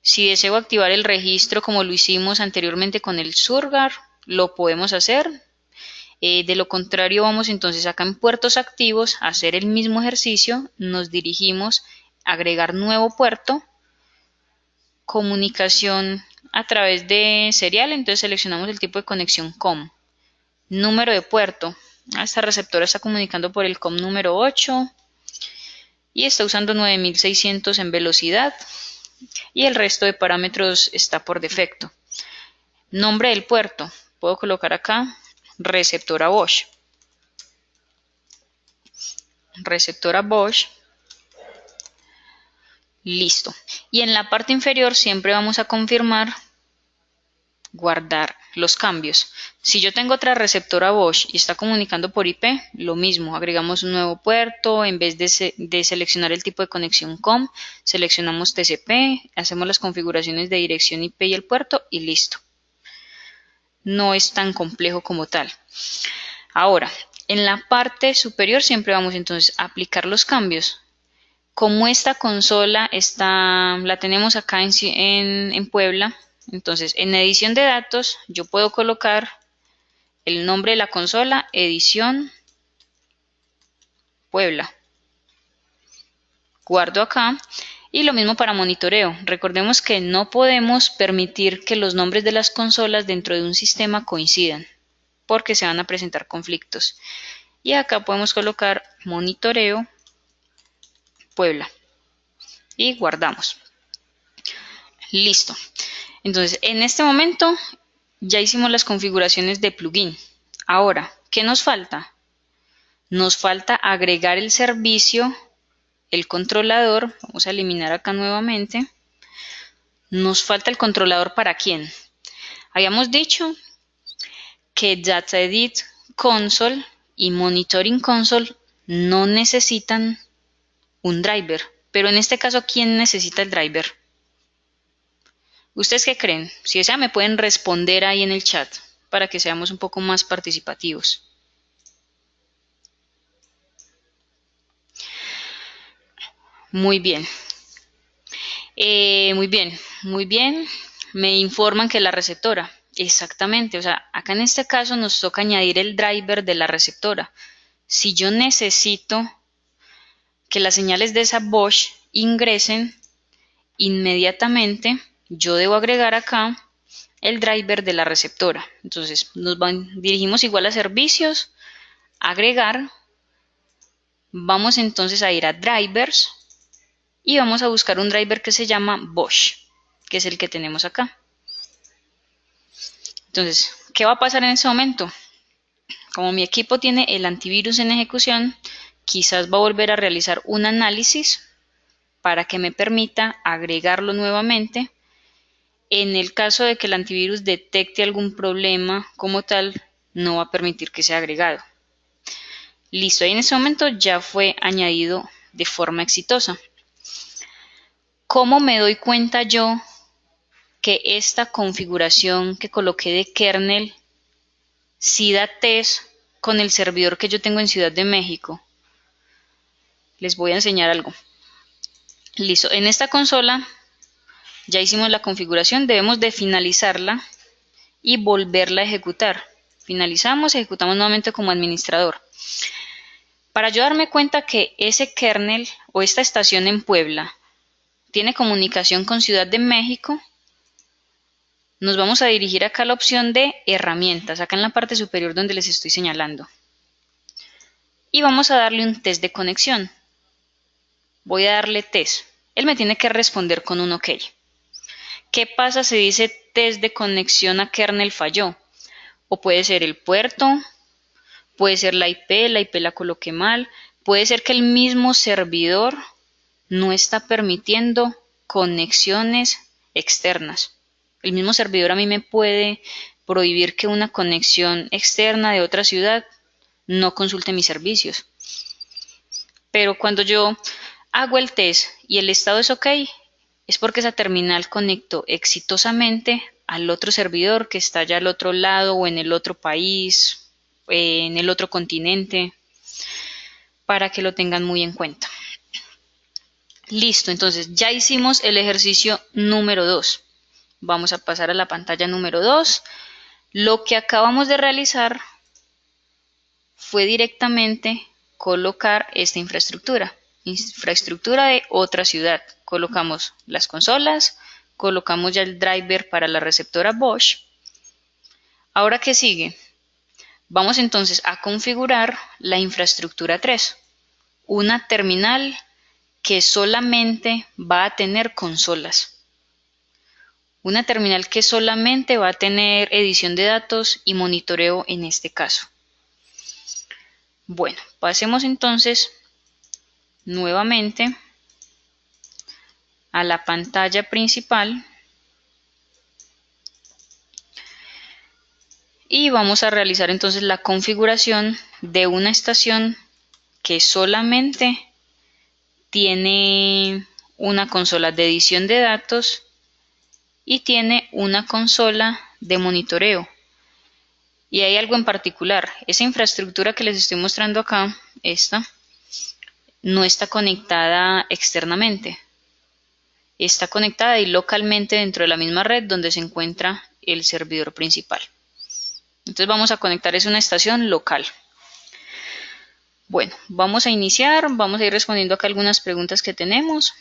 C: Si deseo activar el registro como lo hicimos anteriormente con el Surgar, lo podemos hacer. De lo contrario, vamos entonces acá en puertos activos a hacer el mismo ejercicio. Nos dirigimos a agregar nuevo puerto, comunicación a través de serial, entonces seleccionamos el tipo de conexión COM. Número de puerto. Esta receptora está comunicando por el COM número 8 y está usando 9600 en velocidad y el resto de parámetros está por defecto. Nombre del puerto. Puedo colocar acá receptora Bosch. Receptora Bosch. Listo. Y en la parte inferior siempre vamos a confirmar, guardar los cambios. Si yo tengo otra receptora Bosch y está comunicando por IP, lo mismo, agregamos un nuevo puerto, en vez de seleccionar el tipo de conexión COM, seleccionamos TCP, hacemos las configuraciones de dirección IP y el puerto y listo. No es tan complejo como tal. Ahora, en la parte superior siempre vamos entonces a aplicar los cambios. Como esta consola la tenemos acá en Puebla, entonces en edición de datos yo puedo colocar el nombre de la consola, edición Puebla. Guardo acá y lo mismo para monitoreo. Recordemos que no podemos permitir que los nombres de las consolas dentro de un sistema coincidan porque se van a presentar conflictos. Y acá podemos colocar monitoreo Puebla y guardamos. Listo. Entonces, en este momento ya hicimos las configuraciones de plugin. Ahora, ¿qué nos falta? Nos falta agregar el servicio, el controlador. Vamos a eliminar acá nuevamente. Nos falta el controlador ¿para quién? Habíamos dicho que DataEdit Console y Monitoring Console no necesitan un driver, pero en este caso, ¿quién necesita el driver? ¿Ustedes qué creen? Si desean me pueden responder ahí en el chat para que seamos un poco más participativos. Muy bien. Muy bien. Me informan que la receptora. Exactamente, o sea, acá en este caso nos toca añadir el driver de la receptora. Si yo necesito que las señales de esa Bosch ingresen inmediatamente, yo debo agregar acá el driver de la receptora. Entonces nos dirigimos igual a servicios, agregar, vamos entonces a ir a drivers y vamos a buscar un driver que se llama Bosch, que es el que tenemos acá. Entonces, ¿qué va a pasar en ese momento? Como mi equipo tiene el antivirus en ejecución, quizás va a volver a realizar un análisis para que me permita agregarlo nuevamente. En el caso de que el antivirus detecte algún problema como tal, no va a permitir que sea agregado. Listo, y en ese momento ya fue añadido de forma exitosa. ¿Cómo me doy cuenta yo que esta configuración que coloqué de kernel sí da test con el servidor que yo tengo en Ciudad de México? Les voy a enseñar algo. Listo, en esta consola ya hicimos la configuración, debemos de finalizarla y volverla a ejecutar. Finalizamos, ejecutamos nuevamente como administrador. Para yo darme cuenta que ese kernel o esta estación en Puebla tiene comunicación con Ciudad de México, nos vamos a dirigir acá a la opción de herramientas, acá en la parte superior donde les estoy señalando. Y vamos a darle un test de conexión. Voy a darle test. Él me tiene que responder con un OK. ¿Qué pasa si dice test de conexión a kernel falló? O puede ser el puerto, puede ser la IP la coloqué mal, puede ser que el mismo servidor no está permitiendo conexiones externas. El mismo servidor a mí me puede prohibir que una conexión externa de otra ciudad no consulte mis servicios. Pero cuando yo hago el test y el estado es OK, es porque esa terminal conectó exitosamente al otro servidor que está allá al otro lado o en el otro país, en el otro continente, para que lo tengan muy en cuenta. Listo, entonces ya hicimos el ejercicio número 2. Vamos a pasar a la pantalla número 2. Lo que acabamos de realizar fue directamente colocar esta infraestructura de otra ciudad. Colocamos las consolas, colocamos ya el driver para la receptora Bosch. Ahora, ¿qué sigue? Vamos entonces a configurar la infraestructura 3, una terminal que solamente va a tener consolas. Una terminal que solamente va a tener edición de datos y monitoreo en este caso. Bueno, pasemos entonces nuevamente a la pantalla principal y vamos a realizar entonces la configuración de una estación que solamente tiene una consola de edición de datos y tiene una consola de monitoreo. Y hay algo en particular, esa infraestructura que les estoy mostrando acá, esta, no está conectada externamente. Está conectada y localmente dentro de la misma red donde se encuentra el servidor principal. Entonces vamos a conectar, es una estación local. Bueno, vamos a iniciar, vamos a ir respondiendo acá algunas preguntas que tenemos.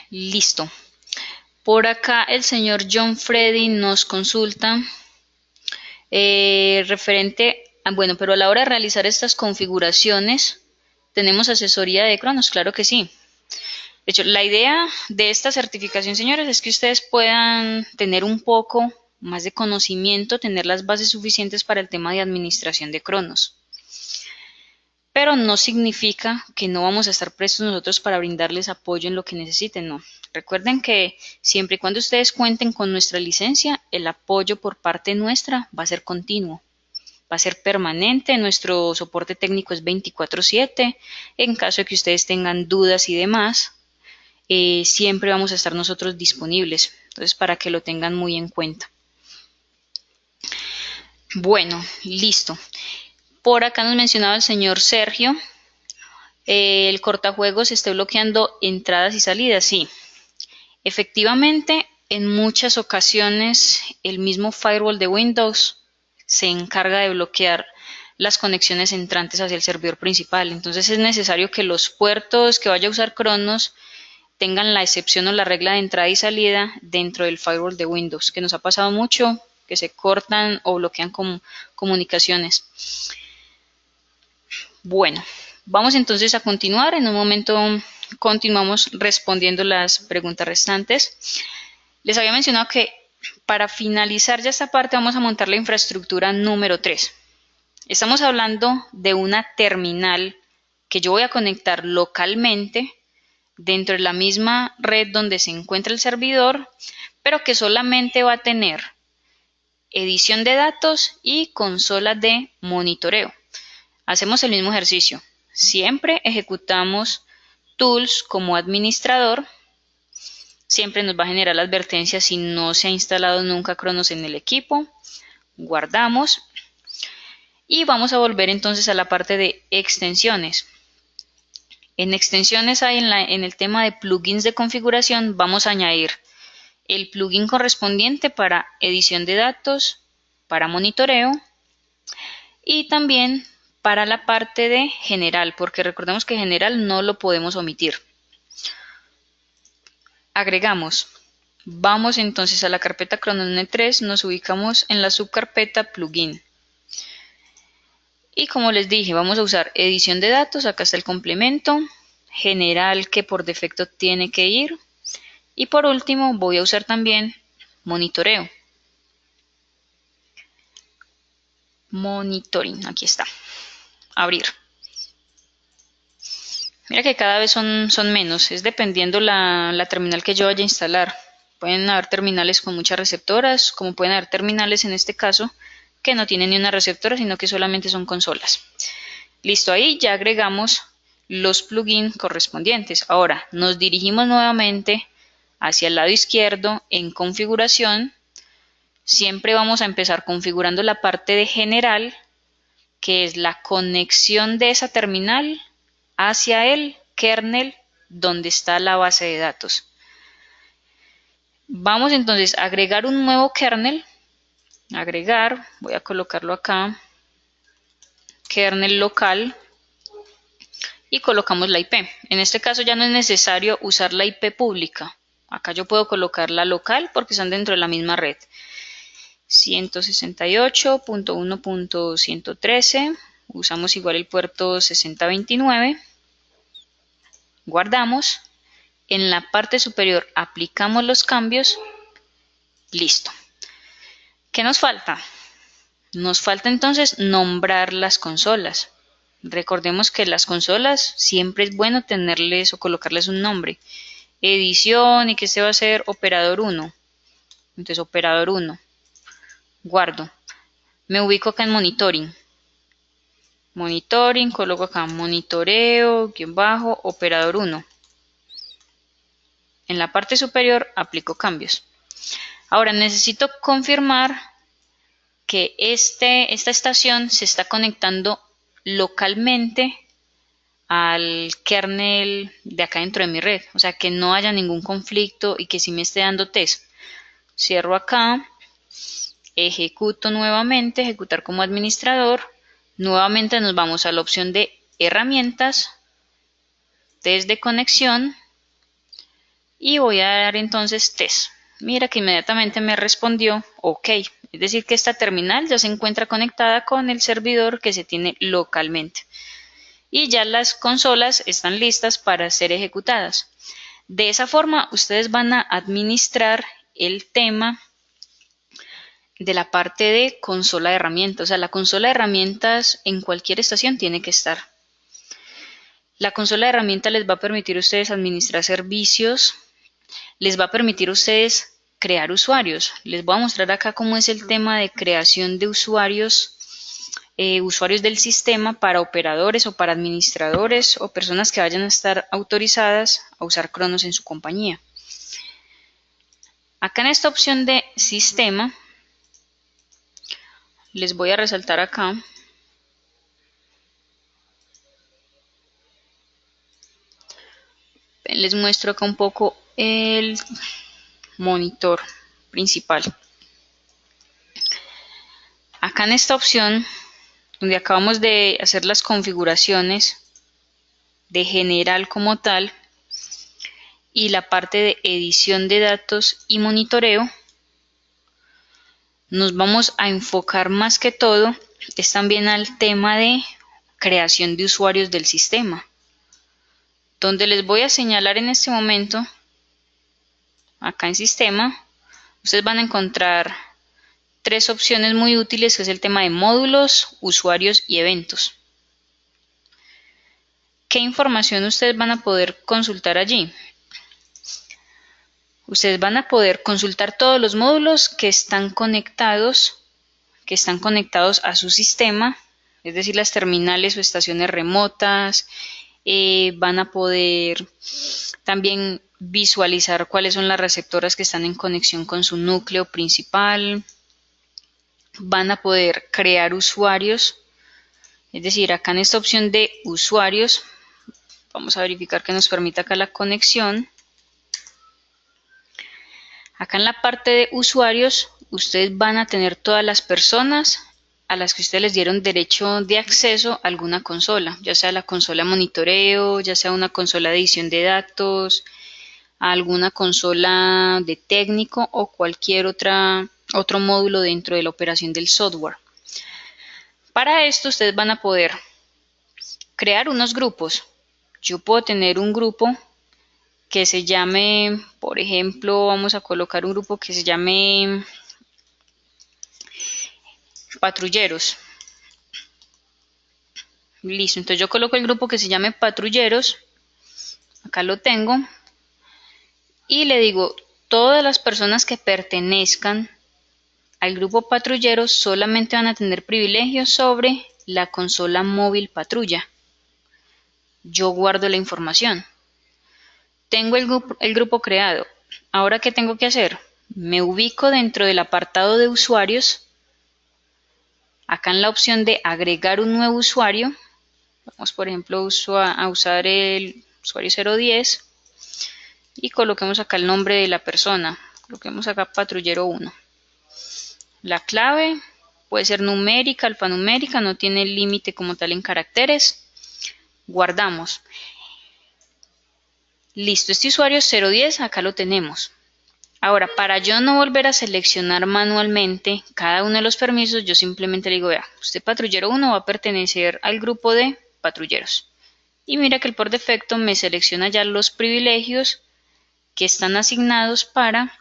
C: Listo. Por acá el señor John Freddy nos consulta referente a, bueno, pero a la hora de realizar estas configuraciones, ¿tenemos asesoría de Cronos? Claro que sí. De hecho, la idea de esta certificación, señores, es que ustedes puedan tener un poco más de conocimiento, tener las bases suficientes para el tema de administración de Cronos. Pero no significa que no vamos a estar prestos nosotros para brindarles apoyo en lo que necesiten, no. Recuerden que siempre y cuando ustedes cuenten con nuestra licencia, el apoyo por parte nuestra va a ser continuo, va a ser permanente. Nuestro soporte técnico es 24/7. En caso de que ustedes tengan dudas y demás, siempre vamos a estar nosotros disponibles. Entonces, para que lo tengan muy en cuenta. Bueno, listo. Por acá nos mencionaba el señor Sergio, el cortajuegos esté bloqueando entradas y salidas. Sí, efectivamente, en muchas ocasiones el mismo firewall de Windows se encarga de bloquear las conexiones entrantes hacia el servidor principal. Entonces es necesario que los puertos que vaya a usar Cronos tengan la excepción o la regla de entrada y salida dentro del firewall de Windows, que nos ha pasado mucho, que se cortan o bloquean comunicaciones. Bueno, vamos entonces a continuar. En un momento continuamos respondiendo las preguntas restantes. Les había mencionado que para finalizar ya esta parte vamos a montar la infraestructura número 3. Estamos hablando de una terminal que yo voy a conectar localmente dentro de la misma red donde se encuentra el servidor, pero que solamente va a tener edición de datos y consola de monitoreo. Hacemos el mismo ejercicio. Siempre ejecutamos tools como administrador. Siempre nos va a generar la advertencia si no se ha instalado nunca Cronos en el equipo. Guardamos. Y vamos a volver entonces a la parte de extensiones. En extensiones hay en el tema de plugins de configuración, vamos a añadir el plugin correspondiente para edición de datos, para monitoreo y también para la parte de general, porque recordemos que general no lo podemos omitir. Agregamos. Vamos entonces a la carpeta Cronos N3, nos ubicamos en la subcarpeta plugin. Y como les dije, vamos a usar edición de datos, acá está el complemento, general que por defecto tiene que ir. Y por último voy a usar también monitoreo. Monitoring, aquí está. Abrir. Mira que cada vez son menos, es dependiendo la terminal que yo vaya a instalar. Pueden haber terminales con muchas receptoras, como pueden haber terminales en este caso que no tienen ni una receptora, sino que solamente son consolas. Listo, ahí ya agregamos los plugins correspondientes. Ahora nos dirigimos nuevamente hacia el lado izquierdo en configuración. Siempre vamos a empezar configurando la parte de general, que es la conexión de esa terminal hacia el kernel donde está la base de datos. Vamos entonces a agregar un nuevo kernel. Agregar, voy a colocarlo acá, kernel local, y colocamos la IP. En este caso ya no es necesario usar la IP pública. Acá yo puedo colocar la local porque están dentro de la misma red. 168.1.113, usamos igual el puerto 6029. Guardamos. En la parte superior aplicamos los cambios. Listo. ¿Qué nos falta? Nos falta entonces nombrar las consolas. Recordemos que las consolas siempre es bueno tenerles o colocarles un nombre. Edición, y que este va a ser operador 1. Entonces operador 1. Guardo. Me ubico acá en monitoring. Monitoring, coloco acá monitoreo, operador 1. En la parte superior aplico cambios. Ahora necesito confirmar que esta estación se está conectando localmente al kernel de acá dentro de mi red. O sea, que no haya ningún conflicto y que sí me esté dando test. Cierro acá, ejecuto nuevamente, ejecutar como administrador. Nuevamente nos vamos a la opción de herramientas, test de conexión y voy a dar entonces test. Mira que inmediatamente me respondió OK. Es decir que esta terminal ya se encuentra conectada con el servidor que se tiene localmente. Y ya las consolas están listas para ser ejecutadas. De esa forma ustedes van a administrar el tema de la parte de consola de herramientas. O sea, la consola de herramientas en cualquier estación tiene que estar. La consola de herramientas les va a permitir a ustedes administrar servicios, les va a permitir a ustedes crear usuarios. Les voy a mostrar acá cómo es el tema de creación de usuarios, usuarios del sistema para operadores o para administradores o personas que vayan a estar autorizadas a usar Cronos en su compañía. Acá en esta opción de sistema, les voy a resaltar acá les muestro acá un poco el monitor principal. Acá en esta opción, donde acabamos de hacer las configuraciones de general como tal y la parte de edición de datos y monitoreo, nos vamos a enfocar más que todo es también al tema de creación de usuarios del sistema, donde les voy a señalar en este momento, acá en sistema, ustedes van a encontrar tres opciones muy útiles, que es el tema de módulos, usuarios y eventos. ¿Qué información ustedes van a poder consultar allí? Ustedes van a poder consultar todos los módulos que están conectados a su sistema, es decir, las terminales o estaciones remotas. Van a poder también visualizar cuáles son las receptoras que están en conexión con su núcleo principal. Van a poder crear usuarios, es decir, acá en esta opción de usuarios, vamos a verificar que nos permita acá la conexión. Acá en la parte de usuarios, ustedes van a tener todas las personas a las que ustedes les dieron derecho de acceso a alguna consola, ya sea la consola de monitoreo, ya sea una consola de edición de datos, alguna consola de técnico o cualquier otro módulo dentro de la operación del software. Para esto ustedes van a poder crear unos grupos. Yo puedo tener un grupo que se llame, por ejemplo, vamos a colocar un grupo que se llame patrulleros. Listo, entonces yo coloco el grupo que se llame patrulleros, acá lo tengo, y le digo, todas las personas que pertenezcan al grupo patrulleros solamente van a tener privilegios sobre la consola móvil patrulla. Yo guardo la información. Tengo el grupo creado. Ahora, ¿qué tengo que hacer? Me ubico dentro del apartado de usuarios. Acá en la opción de agregar un nuevo usuario, vamos por ejemplo a usar el usuario 010 y coloquemos acá el nombre de la persona. Coloquemos acá patrullero 1. La clave puede ser numérica, alfanumérica, no tiene límite como tal en caracteres. Guardamos. Listo, este usuario 010 acá lo tenemos. Ahora, para yo no volver a seleccionar manualmente cada uno de los permisos, yo simplemente le digo, vea, usted patrullero 1 va a pertenecer al grupo de patrulleros. Y mira que él por defecto me selecciona ya los privilegios que están asignados para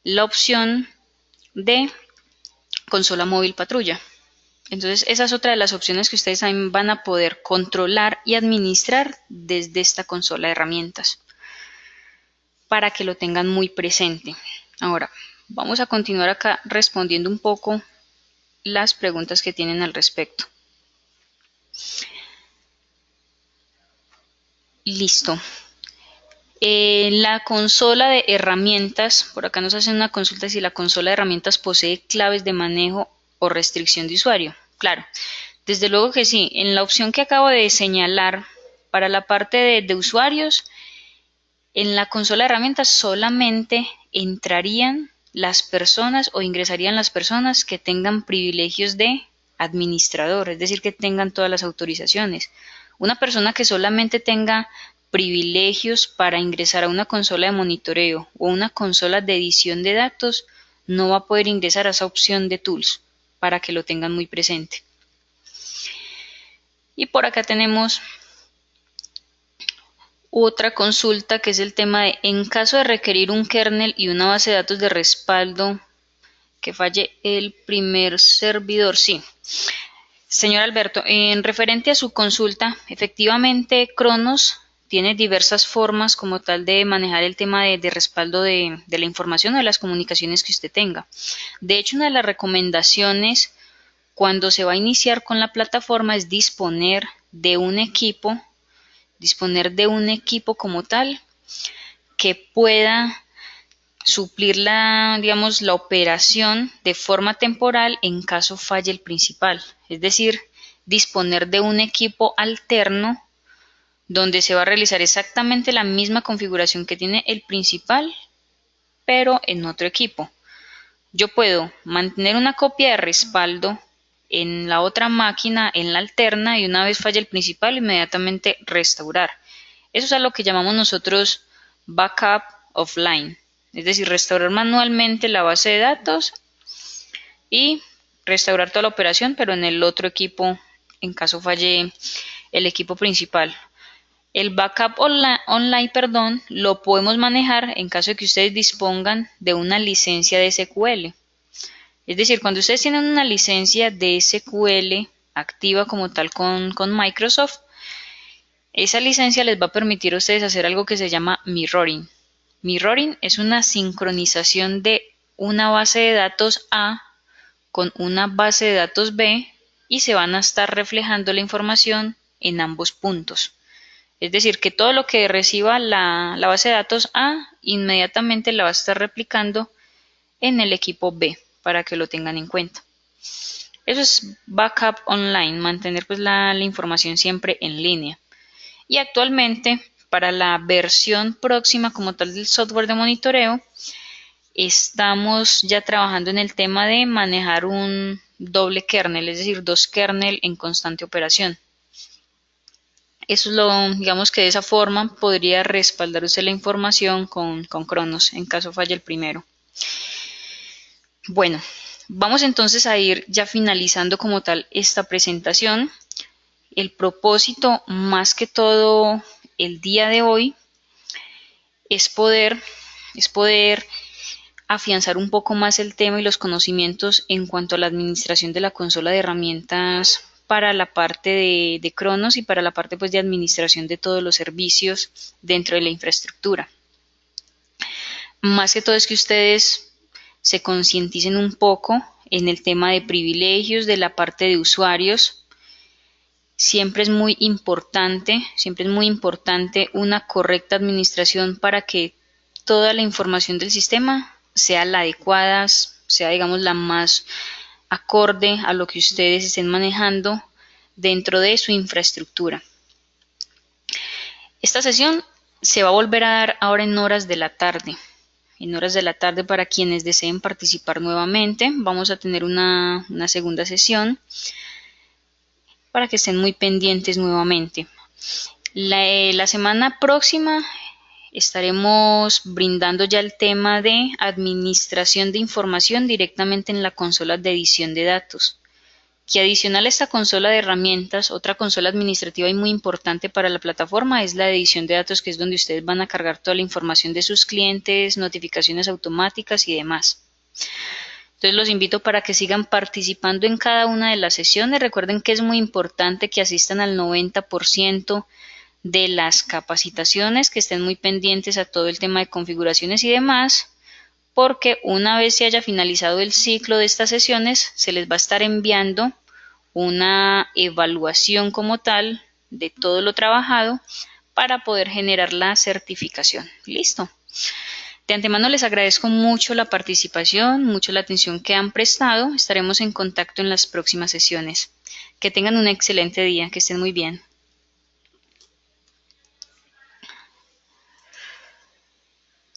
C: la opción de consola móvil patrulla. Entonces, esa es otra de las opciones que ustedes también van a poder controlar y administrar desde esta consola de herramientas, para que lo tengan muy presente. Ahora, vamos a continuar acá respondiendo un poco las preguntas que tienen al respecto. Listo. La consola de herramientas, por acá nos hacen una consulta si la consola de herramientas posee claves de manejo o restricción de usuario. Claro, desde luego que sí. En la opción que acabo de señalar para la parte de usuarios, en la consola de herramientas solamente entrarían las personas o ingresarían las personas que tengan privilegios de administrador, es decir, que tengan todas las autorizaciones. Una persona que solamente tenga privilegios para ingresar a una consola de monitoreo o una consola de edición de datos no va a poder ingresar a esa opción de tools, para que lo tengan muy presente. Y por acá tenemos otra consulta que es el tema de, en caso de requerir un kernel y una base de datos de respaldo que falle el primer servidor. Sí, señor Alberto, en referente a su consulta, efectivamente Cronos tiene diversas formas como tal de manejar el tema de respaldo de la información o de las comunicaciones que usted tenga. De hecho, una de las recomendaciones cuando se va a iniciar con la plataforma es disponer de un equipo como tal que pueda suplir la operación de forma temporal en caso falle el principal. Es decir, disponer de un equipo alterno donde se va a realizar exactamente la misma configuración que tiene el principal, pero en otro equipo. Yo puedo mantener una copia de respaldo en la otra máquina, en la alterna, y una vez falle el principal, inmediatamente restaurar. Eso es a lo que llamamos nosotros backup offline, es decir, restaurar manualmente la base de datos y restaurar toda la operación, pero en el otro equipo, en caso falle el equipo principal. El backup online, lo podemos manejar en caso de que ustedes dispongan de una licencia de SQL. Es decir, cuando ustedes tienen una licencia de SQL activa como tal con Microsoft, esa licencia les va a permitir a ustedes hacer algo que se llama mirroring. Mirroring es una sincronización de una base de datos A con una base de datos B y se van a estar reflejando la información en ambos puntos. Es decir, que todo lo que reciba la base de datos A inmediatamente la va a estar replicando en el equipo B para que lo tengan en cuenta. Eso es backup online, mantener pues la información siempre en línea. Y actualmente, para la versión próxima como tal del software de monitoreo, estamos ya trabajando en el tema de manejar un doble kernel, es decir, 2 kernel en constante operación. Eso es digamos que de esa forma podría respaldar usted la información con Cronos en caso falle el primero. Bueno, vamos entonces a ir ya finalizando como tal esta presentación. El propósito más que todo el día de hoy es poder afianzar un poco más el tema y los conocimientos en cuanto a la administración de la consola de herramientas para la parte de Cronos y para la parte pues de administración de todos los servicios dentro de la infraestructura. Más que todo es que ustedes se concienticen un poco en el tema de privilegios de la parte de usuarios. Siempre es muy importante una correcta administración para que toda la información del sistema sea la adecuada, sea digamos la más acorde a lo que ustedes estén manejando dentro de su infraestructura. Esta sesión se va a volver a dar ahora en horas de la tarde. En horas de la tarde para quienes deseen participar nuevamente. Vamos a tener una segunda sesión para que estén muy pendientes nuevamente. La semana próxima estaremos brindando ya el tema de administración de información directamente en la consola de edición de datos. Que adicional a esta consola de herramientas, otra consola administrativa y muy importante para la plataforma es la de edición de datos, que es donde ustedes van a cargar toda la información de sus clientes, notificaciones automáticas y demás. Entonces los invito para que sigan participando en cada una de las sesiones. Recuerden que es muy importante que asistan al 90% de las capacitaciones, que estén muy pendientes a todo el tema de configuraciones y demás, porque una vez se haya finalizado el ciclo de estas sesiones, se les va a estar enviando una evaluación como tal de todo lo trabajado para poder generar la certificación. Listo. De antemano les agradezco mucho la participación, mucho la atención que han prestado. Estaremos en contacto en las próximas sesiones. Que tengan un excelente día, que estén muy bien.